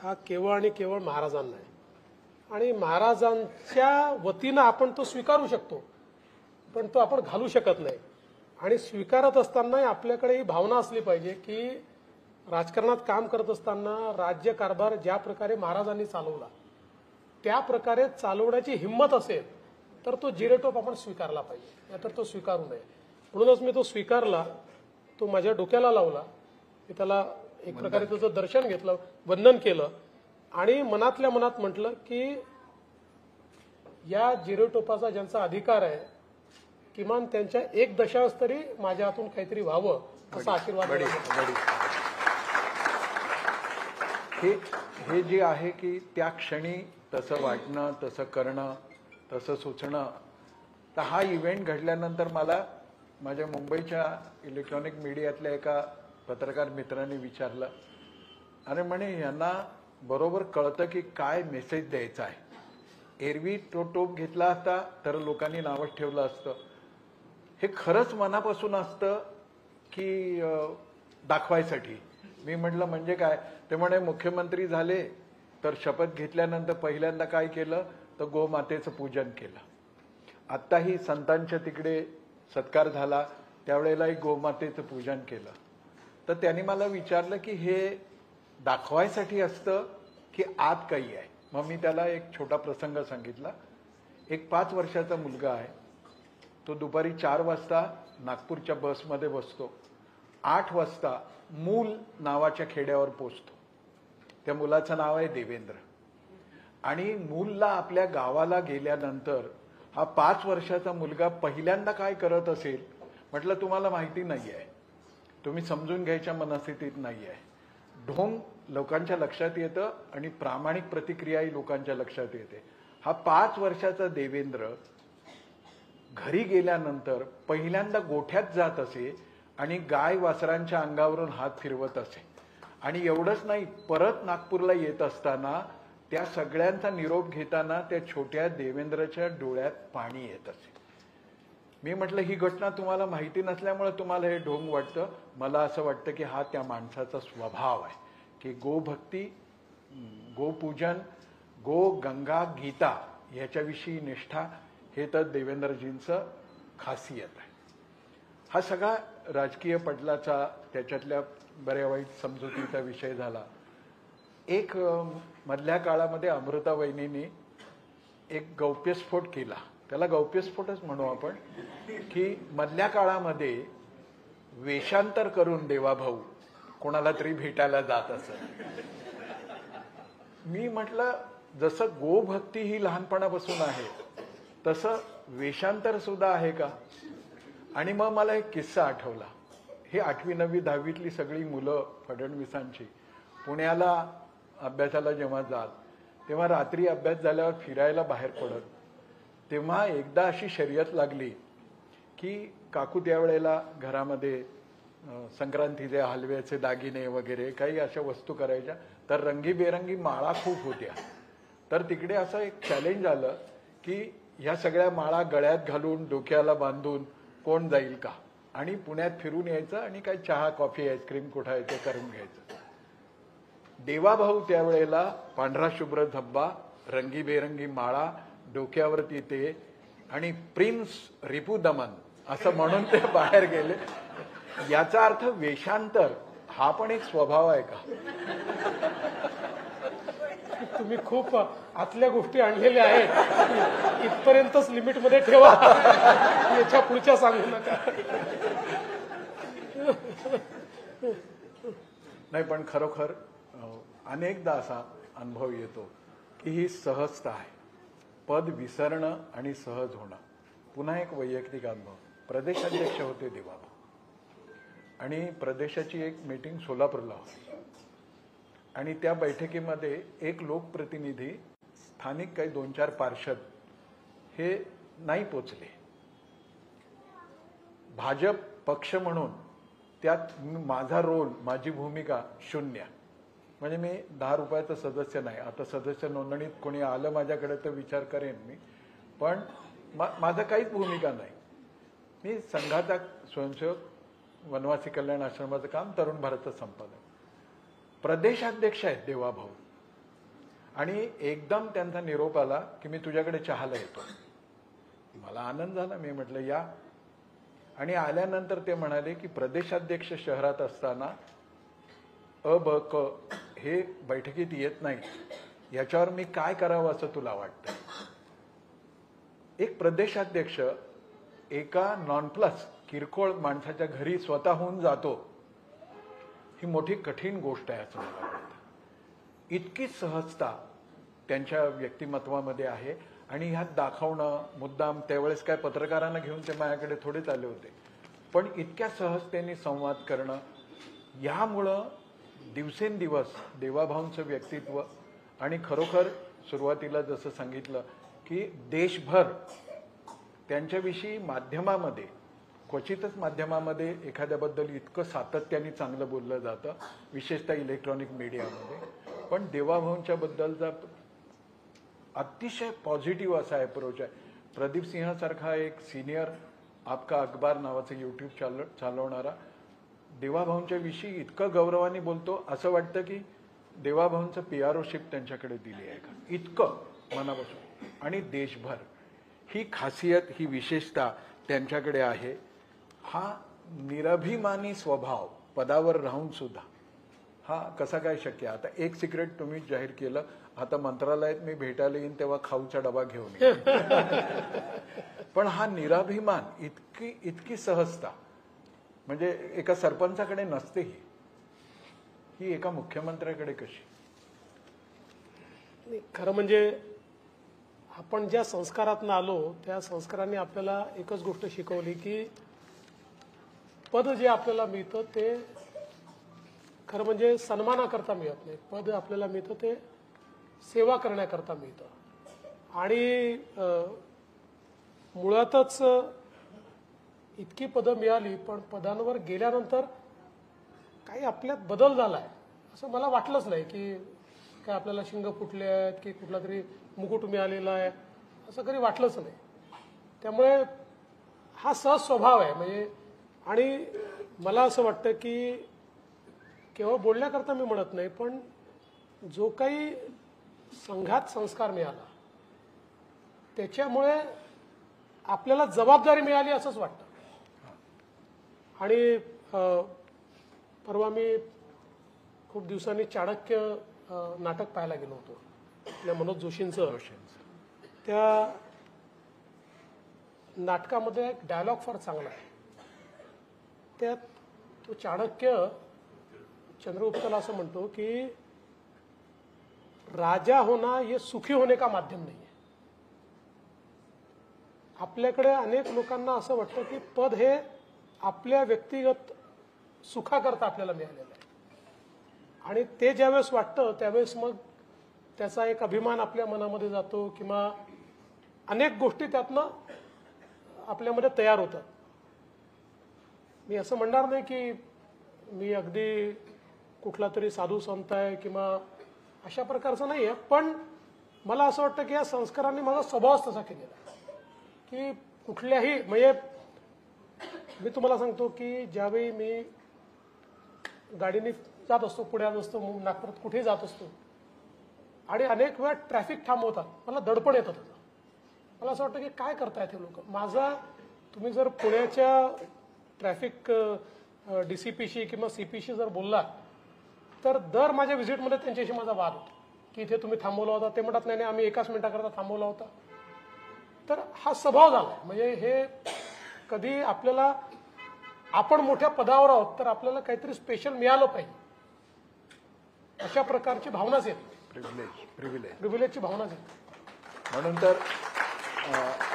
हा केवळ आणि केवळ महाराजांना आहे आणि महाराजांच्या वतीनं आपण तो स्वीकारू शकतो, पण तो आपण घालू शकत नाही. आणि स्वीकारत असताना आपल्याकडे ही भावना असली पाहिजे की राजकारणात काम करत असताना राज्यकारभार ज्या प्रकारे महाराजांनी चालवला त्या प्रकारे चालवण्याची हिंमत असेल तर तो जिरेटोप आपण स्वीकारला पाहिजे, नाहीतर तो स्वीकारू नये. म्हणूनच मी तो स्वीकारला, तो माझ्या डोक्याला लावला, मी त्याला एक प्रकारे त्याचं दर्शन घेतलं, वंदन केलं आणि मनातल्या मनात म्हटलं की या जिरेटोपाचा ज्यांचा अधिकार आहे किमान त्यांच्या एक दशांश तरी माझ्या हातून काहीतरी व्हावं असा आशीर्वाद. हे जे आहे की त्या क्षणी तसं वाटणं, तसं करणं, तसं सुचणं. तर हा इव्हेंट घडल्यानंतर मला माझ्या मुंबईच्या इलेक्ट्रॉनिक मीडियातल्या एका पत्रकार मित्रांनी विचारलं, अरे म्हणे यांना बरोबर कळतं की काय मेसेज द्यायचा आहे. एरवी तो टोप घेतला असता तर लोकांनी नावच ठेवलं असतं. हे खरंच मनापासून असतं की दाखवायसाठी? मी म्हटलं म्हणजे काय? ते म्हणे मुख्यमंत्री झाले तर शपथ घेतल्यानंतर पहिल्यांदा काय केलं तर गोमातेचं पूजन केलं. आत्ताही संतांच्या तिकडे सत्कार झाला त्यावेळेलाही गोमातेचं पूजन केलं. तर त्यांनी मला विचारलं की हे दाखवायसाठी असतं की आत काही आहे? मग मी त्याला एक छोटा प्रसंग सांगितला. एक 5 वर्षाचा मुलगा आहे, तो दुपारी 4 वाजता नागपूरच्या बसमध्ये बसतो, 8 वाजता मूल नावाच्या खेड्यावर पोचतो. त्या मुलाचं नाव आहे देवेंद्र. आणि मूलला आपल्या गावाला गेल्यानंतर हा 5 वर्षाचा मुलगा पहिल्यांदा काय करत असेल म्हटलं तुम्हाला माहिती नाही आहे, तुम्ही समजून घ्यायच्या मनस्थितीत नाही आहे. ढोंग लोकांच्या लक्षात येतं आणि प्रामाणिक प्रतिक्रियाही लोकांच्या लक्षात येते. हा 5 वर्षाचा देवेंद्र घरी गेल्यानंतर पहिल्यांदा गोठ्यात जात असे आणि गाय वासरांच्या अंगावरून हात फिरवत असे. आणि एवढंच नाही, परत नागपूरला येत असताना त्या सगळ्यांचा निरोप घेताना त्या छोट्या देवेंद्रच्या डोळ्यात पाणी येत असे. मी म्हटलं ही घटना तुम्हाला माहिती नसल्यामुळे तुम्हाला हे ढोंग वाटतं. मला असं वाटतं की हा त्या माणसाचा स्वभाव आहे की गोभक्ती, गोपूजन, गो गंगा गीता ह्याच्याविषयी निष्ठा हे तर देवेंद्रजींचं खासियत आहे. हा सगळा राजकीय पटलाचा त्याच्यातल्या बऱ्या वाईट समजुतीचा विषय झाला. एक मधल्या काळामध्ये अमृता वहिनींनी एक गौप्यस्फोट केला, त्याला गौप्यस्फोटच म्हणू आपण, की मधल्या काळामध्ये वेषांतर करून देवाभाऊ कोणाला तरी भेटायला जात असत. मी म्हटलं जसं गोभक्ती ही लहानपणापासून आहे तसं वेषांतर सुद्धा आहे का? आणि मग मला एक किस्सा आठवला. हे 8वी 9वी 10वीतली सगळी मुलं फडणवीसांची पुण्याला अभ्यासाला जेव्हा जात तेव्हा रात्री अभ्यास झाल्यावर फिरायला बाहेर पडत. तेव्हा एकदा अशी शर्यत लागली की काकू त्यावेळेला घरामध्ये संक्रांतीचे हलव्याचे दागिने वगैरे काही अशा वस्तू करायच्या, तर रंगीबेरंगी माळा खूप होत्या. तर तिकडे असं एक चॅलेंज आलं की ह्या सगळ्या माळा गळ्यात घालून डोक्याला बांधून कोण जाईल का, आणि पुण्यात फिरून यायचं आणि काही चहा कॉफी आईस्क्रीम कुठं आहे ते करून घ्यायचं. देवाभाऊ त्यावेळेला पांढरा शुभ्र धब्बा, रंगीबेरंगी माळा, डोक्यावरती ते, आणि प्रिन्स रिपू दमन असं म्हणून ते बाहेर गेले. याचा अर्थ वेषांतर हा पण एक स्वभाव आहे का? तुम्ही खूप आतल्या गोष्टी आणलेल्या आहेत, इथपर्यंतच लिमिटमध्ये ठेवा, याच्या पुढच्या सांगू नका. नाही पण खरोखर अनेकदा असा अनुभव येतो की ही सहजता आहे. पद विसरणं आणि सहज होणं. पुन्हा एक वैयक्तिक अनुभव. प्रदेशाध्यक्ष होते देवाभाऊ आणि प्रदेशाची एक मीटिंग सोलापूरला होती आणि त्या बैठकीमध्ये एक लोकप्रतिनिधी, स्थानिक काही 2-4 पार्षद हे नाही पोचले. भाजप पक्ष म्हणून त्यात माझा रोल, माझी भूमिका शून्य. म्हणजे मी 10 रुपयाचं सदस्य नाही. आता सदस्य नोंदणीत कोणी आलं माझ्याकडे तर विचार करेन मी, पण माझं काहीच भूमिका नाही. मी संघाचा स्वयंसेवक, वनवासी कल्याण आश्रमाचं काम, तरुण भारतचं संपादक. प्रदेशाध्यक्ष आहेत देवाभाऊ आणि एकदम त्यांचा निरोप आला की मी तुझ्याकडे चहाला येतो. मला आनंद झाला. मी म्हटलं या. आणि आल्यानंतर ते म्हणाले की प्रदेशाध्यक्ष शहरात असताना अ ब क हे बैठकीत येत नाही, याच्यावर मी काय करावं असं तुला वाटतं? एक प्रदेशाध्यक्ष एका नॉन प्लस किरकोळ माणसाच्या घरी स्वतःहून जातो, ही मोठी कठीण गोष्ट आहे असं मला वाटतं. इतकी सहजता त्यांच्या व्यक्तिमत्वामध्ये आहे आणि ह्यात दाखवणं मुद्दाम, त्यावेळेस काय पत्रकारांना घेऊन ते माझ्याकडे थोडेच आले होते, पण इतक्या सहजतेने संवाद करणं, यामुळं दिवसेंदिवस देवाभाऊंचं व्यक्तित्व आणि खरोखर सुरुवातीला जसं सांगितलं की देशभर त्यांच्याविषयी माध्यमामध्ये, क्वचितच माध्यमामध्ये एखाद्याबद्दल इतकं सातत्याने चांगलं बोललं जातं, विशेषतः इलेक्ट्रॉनिक मीडियामध्ये, पण देवाभाऊंच्या बद्दलचा अतिशय पॉझिटिव्ह असा अप्रोच आहे. प्रदीप सिंहासारखा एक सिनियर आपका अखबार नावाचं यूट्यूब चालवणारा देवाभाऊंच्या विषयी इतकं गौरवाने बोलतो, असं वाटतं की देवाभाऊंचं PROशिप त्यांच्याकडे दिली आहे का, इतकं मनापासून. आणि देशभर ही खासियत, ही विशेषता त्यांच्याकडे आहे. हा निरभिमानी स्वभाव पदावर राहून सुद्धा हा कसा काय शक्य? आता एक सिक्रेट तुम्ही जाहीर केलं, आता मंत्रालयात मी भेटायला येईन तेव्हा खाऊचा डबा घेऊन येईन. पण हा निराभिमान, इतकी सहजता म्हणजे एका सरपंचाकडे नसते, ही एका मुख्यमंत्र्याकडे कशी? खरं म्हणजे आपण ज्या संस्कारातून आलो त्या संस्कारांनी आपल्याला एकच गोष्ट शिकवली की पद जे आपल्याला मिळतं ते खरं म्हणजे सन्मानाकरता मिळत नाही. पद आपल्याला मिळतं ते सेवा करण्याकरता मिळतं. आणि मुळातच इतकी पदं मिळाली, पण पदांवर गेल्यानंतर काही आपल्यात बदल झालाय असं मला वाटलंच नाही. की काय आपल्याला शिंग फुटले आहेत की कुठला तरी मुकुट मिळालेला आहे असं कधी वाटलंच नाही. त्यामुळे हा सहज स्वभाव आहे. म्हणजे आणि मला असं वाटतं की केवळ बोलण्याकरता मी म्हणत नाही, पण जो काही संघात संस्कार मिळाला त्याच्यामुळे आपल्याला जबाबदारी मिळाली असंच वाटतं. आणि परवा मी खूप दिवसांनी चाणक्य नाटक पाहायला गेलो होतो, आपल्या मनोज जोशींचं. त्या नाटकामध्ये एक डायलॉग फार चांगला आहे. त्यात तो चाणक्य चंद्रगुप्ताला असं म्हणतो की राजा होना ये सुखी होने का माध्यम नाही आहे. आपल्याकडे अनेक लोकांना असं वाटतं की पद हे आपल्या व्यक्तिगत सुखाकरता आपल्याला मिळालेलं आहे. आणि ते ज्यावेळेस वाटतं त्यावेळेस मग त्याचा एक अभिमान आपल्या मनामध्ये जातो किंवा अनेक गोष्टी त्यातनं आपल्यामध्ये तयार होतात. मी असं म्हणणार नाही की मी अगदी कुठला तरी साधू संत आहे किंवा अशा प्रकारचं नाही आहे, पण मला असं वाटतं की या संस्कारांनी माझा स्वभावच तसा केलेला आहे की कुठल्याही म्हणजे मी तुम्हाला सांगतो की ज्यावेळी मी गाडीने जात असतो, पुण्यात असतो, नागपुरात कुठेही जात असतो आणि अनेक वेळा ट्रॅफिक थांबवतात, मला दडपण येतं त्याचं. मला असं वाटतं की काय करतायत हे लोक. माझा तुम्ही जर पुण्याच्या ट्रॅफिक DCPशी किंवा CPशी जर बोललात तर दर माझ्या व्हिजिटमध्ये त्यांच्याशी माझा वाद होतो की इथे तुम्ही थांबवला होता. ते म्हणतात नाही आम्ही एकाच मिनिटाकरता थांबवला होता. तर हा स्वभाव झाला. म्हणजे हे कधी आपल्याला आपण मोठ्या पदावर आहोत तर आपल्याला काहीतरी स्पेशल मिळालं पाहिजे. अशा प्रकारची भावनाच येते, प्रिव्हिलेजची भावनाच येते. म्हणून तर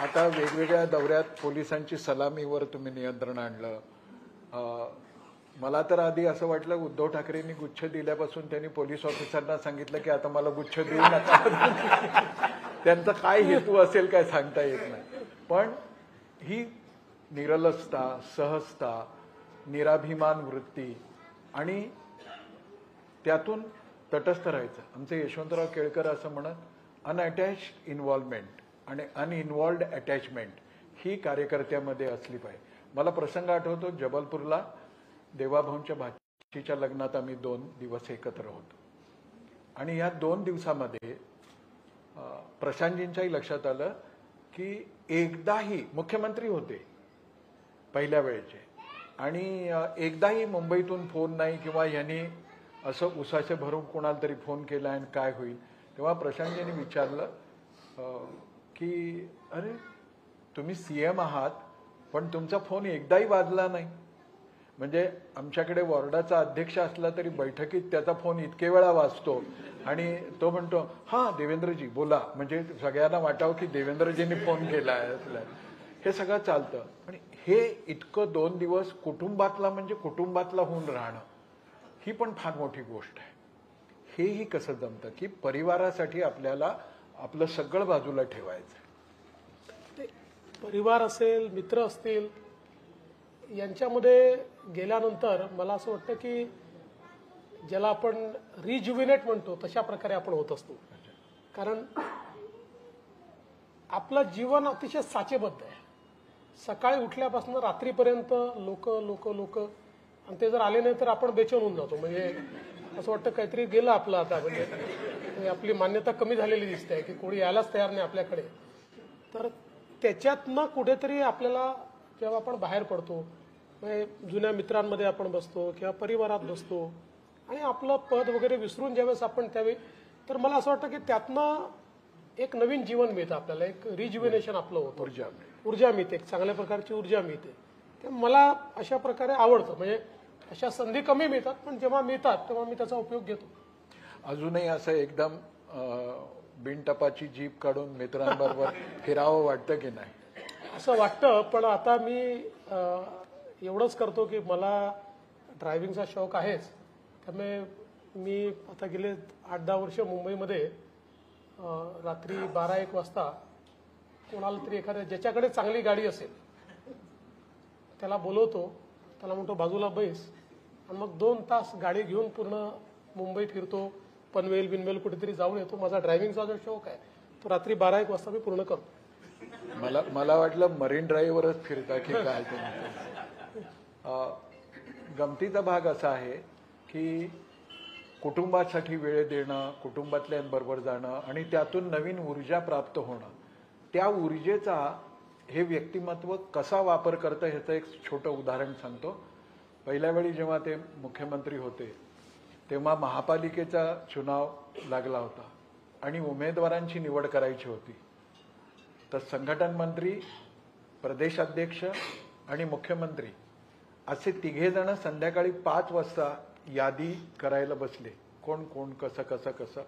आता वेगवेगळ्या दौऱ्यात पोलिसांची सलामीवर तुम्ही नियंत्रण आणलं. मला तर आधी असं वाटलं उद्धव ठाकरेंनी गुच्छ दिल्यापासून त्यांनी पोलीस ऑफिसरना सांगितलं की आता मला गुच्छ देऊ नका. त्यांचा काय हेतू असेल काय सांगता येत नाही. पण ही निरलसता, सहजता, निराभिमान वृत्ती आणि त्यातून तटस्थ राहायचं. आमचे यशवंतराव केळकर असं म्हणत, अनअटॅच्ड इन्व्हॉल्वमेंट आणि अनइन्व्हॉल्वड अटॅचमेंट ही कार्यकर्त्यामध्ये असली पाहिजे. मला प्रसंग आठवतो, जबलपूरला देवाभाऊंच्या भाचीच्या लग्नात आम्ही 2 दिवस एकत्र होतो आणि या 2 दिवसामध्ये प्रशांतजींच्याही लक्षात आलं की एकदाही मुख्यमंत्री होते पहिल्या वेळेचे आणि एकदाही मुंबईतून फोन नाही किंवा यांनी असं उसासे भरून कोणाला तरी फोन केला आणि काय होईल. तेव्हा प्रशांतजींनी विचारलं की अरे तुम्ही सीएम आहात पण तुमचा फोन एकदाही वाजला नाही. म्हणजे आमच्याकडे वॉर्डाचा अध्यक्ष असला तरी बैठकीत त्याचा फोन इतके वेळा वाजतो आणि तो म्हणतो हा देवेंद्रजी बोला, म्हणजे सगळ्यांना वाटावं की देवेंद्रजींनी फोन केला आहे. हे सगळं चालतं. आणि हे इतकं 2 दिवस कुटुंबातला म्हणजे कुटुंबातला होऊन राहणं ही पण फार मोठी गोष्ट आहे. हेही कसं जमतं की परिवारासाठी आपल्याला आपलं सगळं बाजूला ठेवायचं. परिवार असेल, मित्र असतील, यांच्यामध्ये गेल्यानंतर मला असं वाटतं की ज्याला आपण रिज्युविनेट म्हणतो तशा प्रकारे आपण होत असतो. कारण आपलं जीवन अतिशय साचेबद्ध आहे. सकाळी उठल्यापासून रात्रीपर्यंत लोक लोक लोक, आणि ते जर आले नाही तर आपण बेचैन होऊन जातो. म्हणजे असं वाटतं काहीतरी गेलं आपलं आता, म्हणजे आपली मान्यता कमी झालेली दिसते की कोणी यायलाच तयार नाही आपल्याकडे. तर त्याच्यातनं कुठेतरी आपल्याला जेव्हा आपण बाहेर पडतो, म्हणजे जुन्या मित्रांमध्ये आपण बसतो किंवा परिवारात बसतो आणि आपलं पद वगैरे विसरून ज्यावेळेस आपण त्यावेळी, तर मला असं वाटतं की त्यातनं एक नवीन जीवन मिळतं आपल्याला, एक रिज्युविनेशन आपलं होतं, ऊर्जा मिळते, एक चांगल्या प्रकारची ऊर्जा मिळते. ते मला अशा प्रकारे आवडतं. म्हणजे अशा संधी कमी मिळतात पण जेव्हा मिळतात तेव्हा मी त्याचा उपयोग घेतो. अजूनही असं एकदम बिनटपाची जीप काढून मित्रांबरोबर फिरावं वाटतं की नाही? असं वाटतं, पण आता मी एवढंच करतो की मला ड्रायव्हिंगचा शौक आहेच. त्यामुळे मी आता गेले 8-10 वर्ष मुंबईमध्ये रात्री 12-1 वाजता कोणाला तरी एखाद्या ज्याच्याकडे चांगली गाडी असेल त्याला बोलवतो, त्याला म्हणतो बाजूला बैस, आणि मग 2 तास गाडी घेऊन पूर्ण मुंबई फिरतो, पनवेल बिनवेल कुठेतरी जाऊन येतो. माझा ड्रायव्हिंगचा जो शौक आहे तो रात्री 12-1 वाजता मी पूर्ण करतो. मला वाटलं मरीन ड्राईव्हवरच फिरता की काय. गमतीचा भाग असा आहे की कुटुंबासाठी वेळ देणं, कुटुंबातल्यांबरोबर जाणं आणि त्यातून नवीन ऊर्जा प्राप्त होणं, त्या ऊर्जेचा हे व्यक्तिमत्व कसा वापर करतं ह्याचं एक छोटं उदाहरण सांगतो. पहिल्या वेळी जेव्हा ते मुख्यमंत्री होते तेव्हा महापालिकेचा चुनाव लागला होता आणि उमेदवारांची निवड करायची होती. तर संघटन मंत्री, प्रदेशाध्यक्ष आणि मुख्यमंत्री असे 3घे जण संध्याकाळी 5 वाजता यादी करायला बसले, कोण कोण कसं कसं कसं.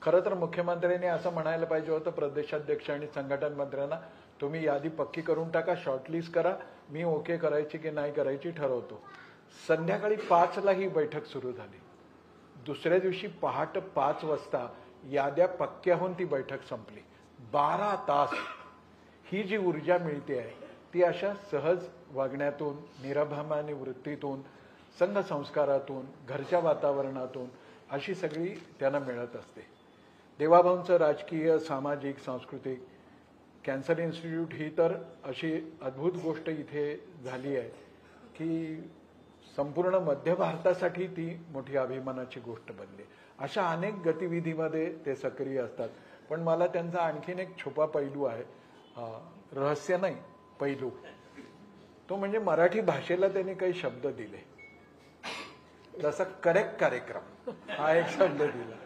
खरं तर मुख्यमंत्र्यांनी असं म्हणायला पाहिजे होतं प्रदेशाध्यक्ष आणि संघटन मंत्र्यांना, तुम्ही यादी पक्की करून टाका, शॉर्टलिस्ट करा, मी ओके करायची की नाही करायची ठरवतो. संध्याकाळी 5ला ही बैठक सुरू झाली. दुसऱ्या दिवशी पहाटे 5 वाजता याद्या पक्क्या होऊन ती बैठक संपली. 12 तास ही जी ऊर्जा मिळते आहे ती अशा सहज वागण्यातून, निराभिमानी वृत्तीतून, संघ संस्कारातून, घरच्या वातावरणातून अशी सगळी त्यांना मिळत असते. देवाभाऊंचं राजकीय, सामाजिक, सांस्कृतिक, कॅन्सर इन्स्टिट्यूट ही तर अशी अद्भुत गोष्ट इथे झाली आहे की संपूर्ण मध्य भारतासाठी ती मोठी अभिमानाची गोष्ट बनली. अशा अनेक गतिविधीमध्ये ते सक्रिय असतात. पण मला त्यांचा आणखीन एक छुपा पैलू आहे, रहस्य नाही पैलू, तो म्हणजे मराठी भाषेला त्यांनी काही शब्द दिले. जसा करेक्ट कार्यक्रम हा एक शब्द दिला,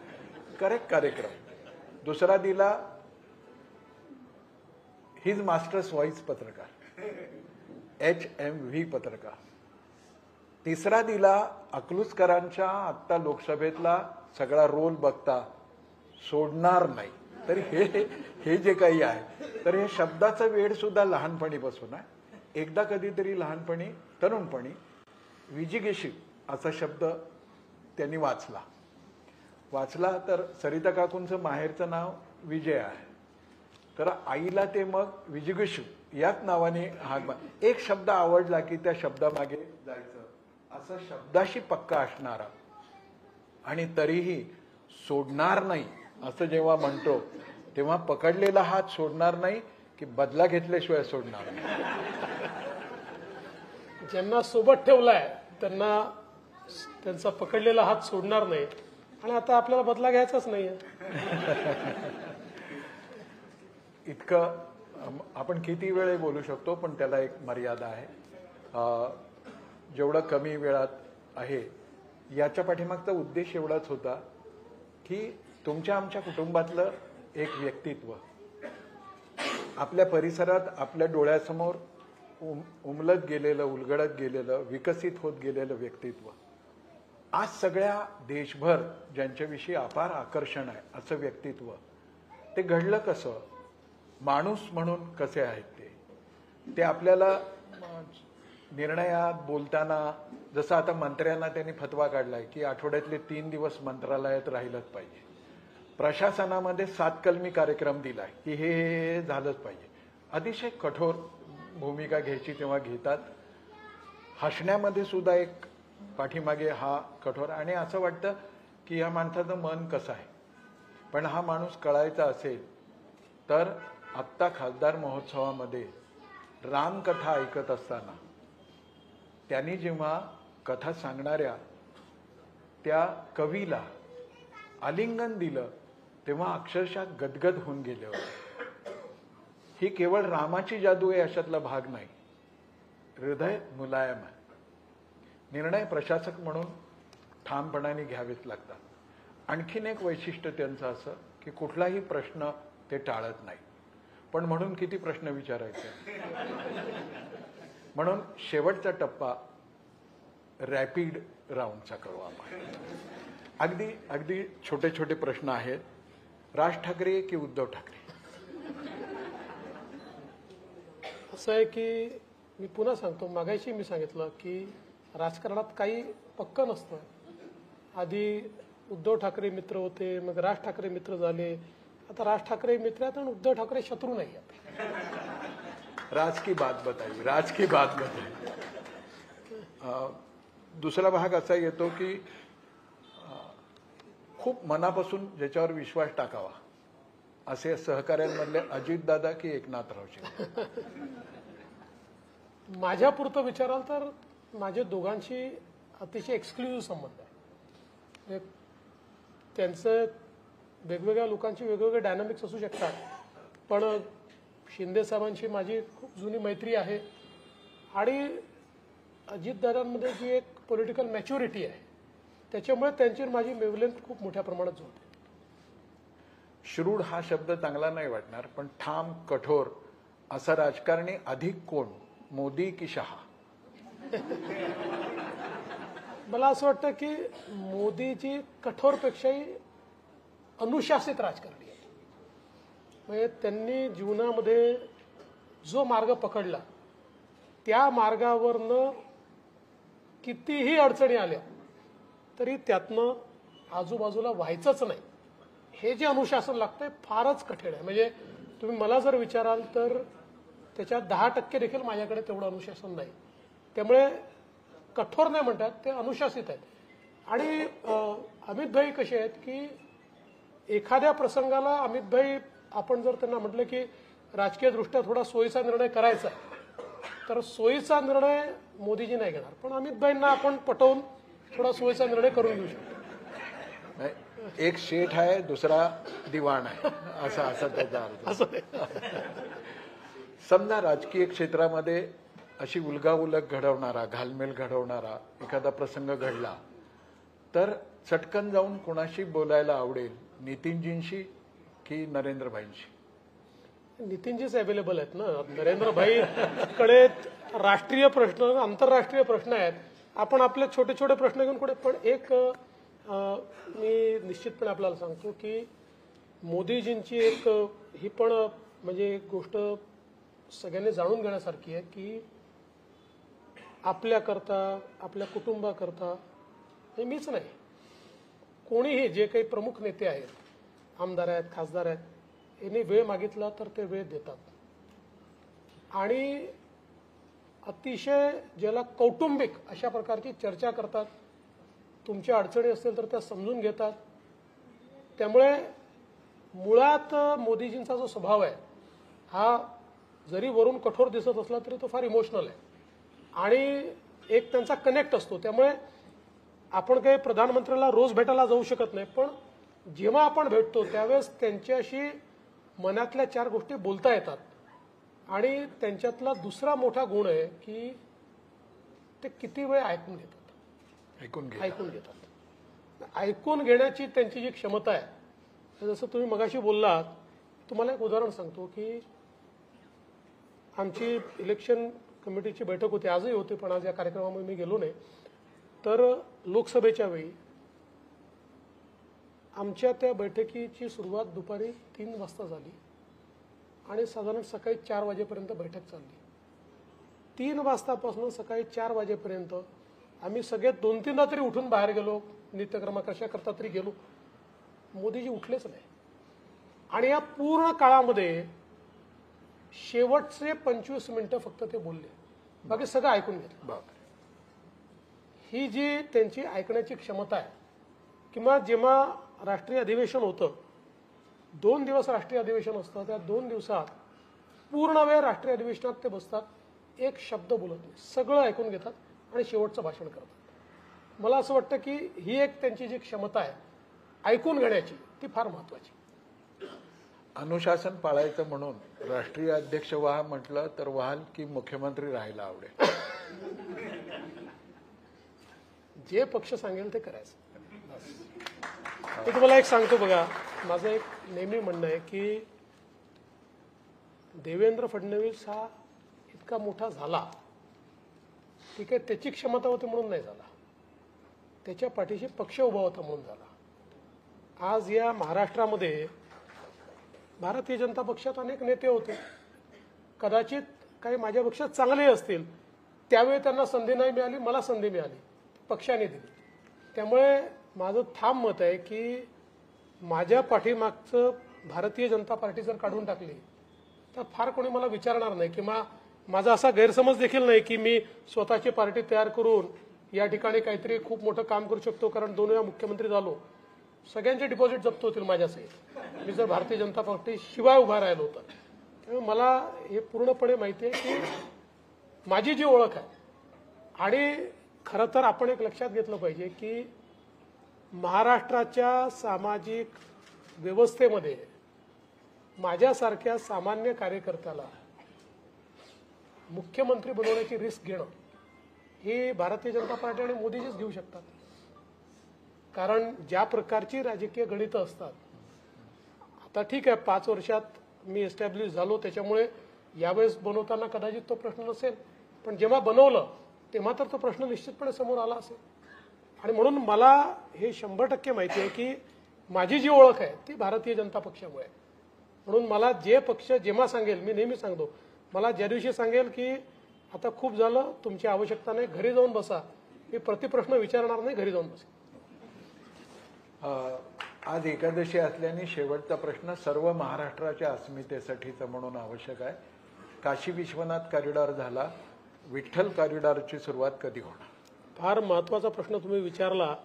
करेक्ट कार्यक्रम. दुसरा दिला हिज मास्टर्स व्हॉइस पत्रकार, HMV पत्रकार. तिसरा दिला अकलूजकरांच्या आत्ता लोकसभेतला सगळा रोल बघता सोडणार नाही. तर हे जे काही आहे तर हे शब्दाचं वेड सुद्धा लहानपणीपासून आहे. एकदा कधीतरी लहानपणी तरुणपणी विजिगीषू असा शब्द त्यांनी वाचला तर सरिता काकूंचं माहेरचं नाव विजय आहे. तर आईला ते मग विजिगीषू याच नावाने एक शब्द आवडला की त्या शब्दामागे जायचं असं शब्दाशी पक्का असणारा आणि तरीही सोडणार नाही असं जेव्हा म्हणतो तेव्हा पकडलेला हात सोडणार नाही की बदला घेतल्याशिवाय सोडणार नाही. ज्यांना सोबत ठेवलाय त्यांना त्यांचा पकडलेला हात सोडणार नाही आणि आता आपल्याला बदला घ्यायचाच नाहीये. इतकं आपण किती वेळ बोलू शकतो पण त्याला एक मर्यादा आहे. जेवढं कमी वेळात आहे याच्या पाठीमागचा उद्देश एवढाच होता की तुमच्या आमच्या कुटुंबातलं एक व्यक्तित्व आपल्या परिसरात आपल्या डोळ्यासमोर उमलत गेलेलं उलगडत गेलेलं विकसित होत गेलेलं व्यक्तित्व आज सगळ्या देशभर ज्यांच्याविषयी अपार आकर्षण आहे असं व्यक्तित्व ते घडलं कसं, माणूस म्हणून कसे आहेत ते आपल्याला निर्णयात बोलताना जसं आता मंत्र्यांना त्यांनी फतवा काढलाय की आठवड्यातले 3 दिवस मंत्रालयात राहिलंच पाहिजे. प्रशासनामध्ये 7 कलमी कार्यक्रम दिलाय की हे झालंच पाहिजे. अतिशय कठोर भूमिका घ्यायची तेव्हा घेतात. हसण्यामध्ये सुद्धा एक पाठीमागे हा कठोर आणि असं वाटतं की या माणसाचं मन कसं आहे. पण हा माणूस कळायचा असेल तर आत्ता खासदार महोत्सवामध्ये रामकथा ऐकत असताना त्यांनी जेव्हा कथा सांगणाऱ्या त्या कवीला आलिंगन दिलं तेव्हा अक्षरशः गदगद होऊन गेले होते. ही केवळ रामाची जादू आहे अशातला भाग नाही. हृदय मुलायम आहे. निर्णय प्रशासक म्हणून ठामपणाने घ्यावेच लागतात. आणखीन एक वैशिष्ट्य त्यांचं असं की कुठलाही प्रश्न ते टाळत नाही. पण म्हणून किती प्रश्न विचारायचे. म्हणून शेवटचा टप्पा रॅपिड राऊंडचा करू आपण. अगदी छोटे छोटे प्रश्न आहेत. राज ठाकरे की उद्धव ठाकरे? असं आहे की मी पुन्हा सांगतो, मागाशी मी सांगितलं की राजकारणात काही पक्क नसतं. आधी उद्धव ठाकरे मित्र होते, मग राज ठाकरे मित्र झाले, आता राज ठाकरे मित्र आहेत आणि उद्धव ठाकरे शत्रू नाही आहेत. राज की बात बताई. दुसरा भाग असा येतो की खूप मनापासून ज्याच्यावर विश्वास टाकावा असे सहकार्यांमधले अजितदादा की एकनाथराव शिंदे? माझ्या पुरतं विचाराल तर माझे दोघांशी अतिशय एक्सक्लुझिव्ह संबंध आहे. त्यांचं वेगवेगळ्या लोकांची वेगवेगळे डायनामिक्स असू शकतात, पण शिंदे साहेबांशी माझी खूप जुनी मैत्री आहे आणि अजितदादांमध्ये जी एक पॉलिटिकल मॅच्युरिटी आहे त्याच्यामुळे त्यांची माझी वेवलेंथ खूप मोठ्या प्रमाणात जुळते. श्रूड हा शब्द चांगला नाही वाटणार, पण ठाम कठोर असा राजकारणी अधिक कोण, मोदी की शहा? मला असं वाटतं की मोदीजी कठोरपेक्षाही अनुशासित राजकारणी आहे. म्हणजे त्यांनी जीवनामध्ये जो मार्ग पकडला त्या मार्गावरनं कितीही अडचणी आल्या तरी त्यातनं आजूबाजूला व्हायचंच नाही. हे जे अनुशासन लागतंय फारच कठीण आहे. म्हणजे तुम्ही मला जर विचाराल तर त्याच्यात 10% देखील माझ्याकडे तेवढं अनुशासन नाही. त्यामुळे कठोर नाही म्हणतात, ते अनुशासित आहेत. आणि अमित भाई कसे आहेत की एखाद्या प्रसंगाला अमित भाई आपण जर त्यांना म्हटलं की राजकीय दृष्ट्या थोडा सोयीचा निर्णय करायचा तर सोयीचा निर्णय मोदीजी नाही घेणार, पण अमित भाईंना आपण पटवून थोडा सोयीचा निर्णय करून घेऊ शकतो. एक शेठ आहे, दुसरा दिवाण आहे, असा त्याचा अर्थ. समजा राजकीय क्षेत्रामध्ये अशी उलगाउलग घडवणारा, घालमेल घडवणारा एखादा प्रसंग घडला तर चटकन जाऊन कोणाशी बोलायला आवडेल, नितीनजींशी की नरेंद्रभाईंशी? नितीनजीच अवेलेबल आहेत ना. नरेंद्रभाईकडे राष्ट्रीय प्रश्न, आंतरराष्ट्रीय प्रश्न आहेत. आपण आपले छोटे छोटे प्रश्न घेऊन कुठे, पण एक मी निश्चितपणे आपल्याला सांगतो की मोदीजींची एक ही पण म्हणजे एक गोष्ट सगळ्यांनी जाणून घेण्यासारखी आहे की आपल्याकरता आपल्या कुटुंबाकरता हे मीच नाही, कोणीही जे काही प्रमुख नेते आहेत, आमदार आहेत, खासदार आहेत, यांनी वेळ मागितला तर ते वेळ देतात आणि अतिशय ज्याला कौटुंबिक अशा प्रकारची चर्चा करतात. तुमच्या अडचणी असतील तर त्या समजून घेतात. त्यामुळे मुळात मोदीजींचा जो स्वभाव आहे हा जरी वरून कठोर दिसत असला तरी तो फार इमोशनल आहे आणि एक त्यांचा कनेक्ट असतो. त्यामुळे आपण काही प्रधानमंत्र्याला रोज भेटायला जाऊ शकत नाही, पण जेव्हा आपण भेटतो त्यावेळेस त्यांच्याशी मनातल्या 4 गोष्टी बोलता येतात. आणि त्यांच्यातला दुसरा मोठा गुण आहे की ते किती वेळ ऐकून घेतात. ऐकून घेतात. ऐकून घेण्याची त्यांची जी क्षमता आहे, जसं तुम्ही मगाशी बोललात, तुम्हाला एक उदाहरण सांगतो की आमची इलेक्शन कमिटीची बैठक होती, आजही होती, पण आज या कार्यक्रमामध्ये मी गेलो नाही. तर लोकसभेच्या वेळी आमच्या त्या बैठकीची सुरुवात दुपारी 3 वाजता झाली आणि साधारण सकाळी 4 वाजेपर्यंत बैठक चालली. 3 वाजतापासून सकाळी 4 वाजेपर्यंत आम्ही सगळे 2-3दा तरी उठून बाहेर गेलो, नित्यक्रम कशा करता तरी गेलो. मोदीजी उठलेच नाही. आणि या पूर्ण काळामध्ये शेवटचे 25 मिनिटं फक्त ते बोलले, बाकी सगळं ऐकून घेतलं. ही जी त्यांची ऐकण्याची क्षमता आहे, किंवा जेव्हा राष्ट्रीय अधिवेशन होतं, 2 दिवस राष्ट्रीय अधिवेशन असतं, त्या 2 दिवसात पूर्ण वेळ राष्ट्रीय अधिवेशनात ते बसतात, एक शब्द बोलत नाही, सगळं ऐकून घेतात आणि शेवटचं भाषण करतात. मला असं वाटतं की ही एक त्यांची जी क्षमता आहे ऐकून घेण्याची, ती फार महत्वाची. अनुशासन पाळायचं म्हणून राष्ट्रीय अध्यक्ष व्हा म्हटलं तर व्हाल की मुख्यमंत्री राहायला आवडेल? जे पक्ष सांगेल ते करायचं. मी तुम्हाला एक सांगतो बघा, माझं एक नेहमी म्हणणं आहे की देवेंद्र फडणवीस हा इतका मोठा झाला, ठीक आहे, त्याची क्षमता होती म्हणून नाही झाला, त्याच्या पाठीशी पक्ष उभा होता म्हणून झाला. आज या महाराष्ट्रामध्ये भारतीय जनता पक्षात अनेक नेते होते, कदाचित काही माझ्यापेक्षा चांगले असतील, त्यावेळी त्यांना संधी नाही मिळाली, मला संधी मिळाली, पक्षाने दिली. त्यामुळे माझं ठाम मत आहे की माझ्या पाठीमागचं भारतीय जनता पार्टी जर काढून टाकली तर फार कोणी मला विचारणार नाही, किंवा माझा असा गैरसमज देखील नाही की मी स्वतःची पार्टी तयार करून या ठिकाणी काहीतरी खूप मोठं काम करू शकतो, कारण 2 वेळा मुख्यमंत्री झालो. सगळ्यांचे डिपॉझिट जप्त होतील माझ्यासहित, मी जर भारतीय जनता पार्टी शिवाय उभा राहिलो होता. त्यामुळे मला हे पूर्णपणे माहिती आहे की माझी जी ओळख आहे, आणि खरं तर आपण एक लक्षात घेतलं पाहिजे की महाराष्ट्राच्या सामाजिक व्यवस्थेमध्ये माझ्यासारख्या सामान्य कार्यकर्त्याला मुख्यमंत्री बनवण्याची रिस्क घेणं ही भारतीय जनता पार्टी आणि मोदीजीच घेऊ शकतात. कारण ज्या प्रकारची राजकीय गणितं असतात, आता ठीक आहे 5 वर्षात मी एस्टॅब्लिश झालो, त्याच्यामुळे यावेळेस बनवताना कदाचित तो प्रश्न नसेल, पण जेव्हा बनवलं तेव्हा तर तो प्रश्न निश्चितपणे समोर आला असेल. आणि म्हणून मला हे 100% माहिती आहे की माझी जी ओळख आहे ती भारतीय जनता पक्षामुळे आहे. म्हणून मला जे पक्ष जेव्हा सांगेल, मी नेहमी सांगतो, मला ज्या दिवशी सांगेल की आता खूप झालं, तुमची आवश्यकता नाही, घरी जाऊन बसा, मी प्रतिप्रश्न विचारणार नाही, घरी जाऊन बसा. आज एकादशी असल्याने शेवटचा प्रश्न सर्व महाराष्ट्राच्या अस्मितेसाठीचा म्हणून आवश्यक आहे. काशी विश्वनाथ कॉरिडॉर झाला, विठ्ठल कॉरिडॉरची सुरुवात कधी होणार? फार महत्त्वाचा प्रश्न तुम्ही विचारला.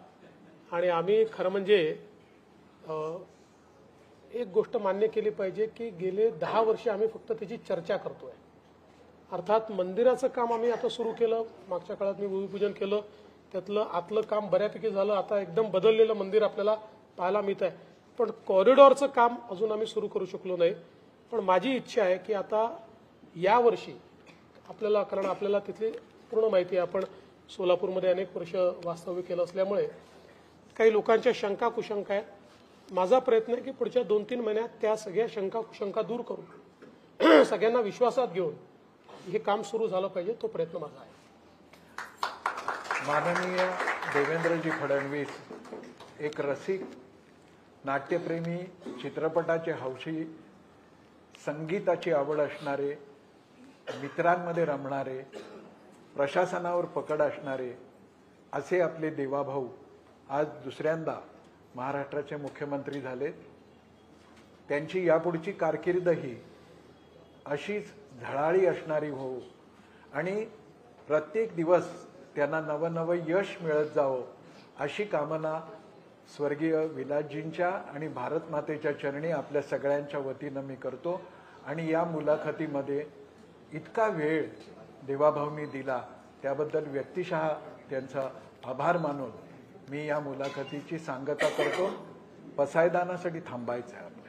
आणि आम्ही खरं म्हणजे एक गोष्ट मान्य केली पाहिजे की गेले 10 वर्ष आम्ही फक्त त्याची चर्चा करतोय. अर्थात मंदिराचं काम आम्ही आता सुरू केलं, मागच्या काळात मी भूमिपूजन केलं, त्यातलं आतलं काम बऱ्यापैकी झालं, आता एकदम बदललेलं मंदिर आपल्याला पाहायला मिळत आहे. पण कॉरिडॉरचं काम अजून आम्ही सुरू करू शकलो नाही. पण माझी इच्छा आहे की आता यावर्षी आपल्याला, कारण आपल्याला तिथली पूर्ण माहिती आहे, आपण सोलापूरमध्ये अनेक वर्ष वास्तव्य केलं असल्यामुळे काही लोकांच्या शंका कुशंका आहेत. माझा प्रयत्न आहे की पुढच्या 2-3 महिन्यात त्या सगळ्या शंका कुशंका दूर करून सगळ्यांना विश्वासात घेऊन हे काम सुरू झालं पाहिजे, तो प्रयत्न माझा आहे. माननीय देवेंद्रजी फडणवीस एक रसिक, नाट्यप्रेमी, चित्रपटाचे हौशी, संगीताची आवड असणारे, मित्रांमध्ये रमणारे, प्रशासनावर पकड असणारे असे आपले देवाभाऊ आज दुसऱ्यांदा महाराष्ट्राचे मुख्यमंत्री झालेत. त्यांची यापुढची कारकीर्दही अशीच झळाळी असणारी हो आणि प्रत्येक दिवस त्यांना नवनवं यश मिळत जावं अशी कामना स्वर्गीय विलासजींच्या आणि भारत मातेच्या चरणी आपल्या सगळ्यांच्या वतीनं मी करतो. आणि या मुलाखतीमध्ये इतका वेळ देवाभाऊंनी दिला त्याबद्दल व्यक्तिशः त्यांचा आभार मानून मी या मुलाखतीची सांगता करतो. पसायदानासाठी थांबायचं आहे.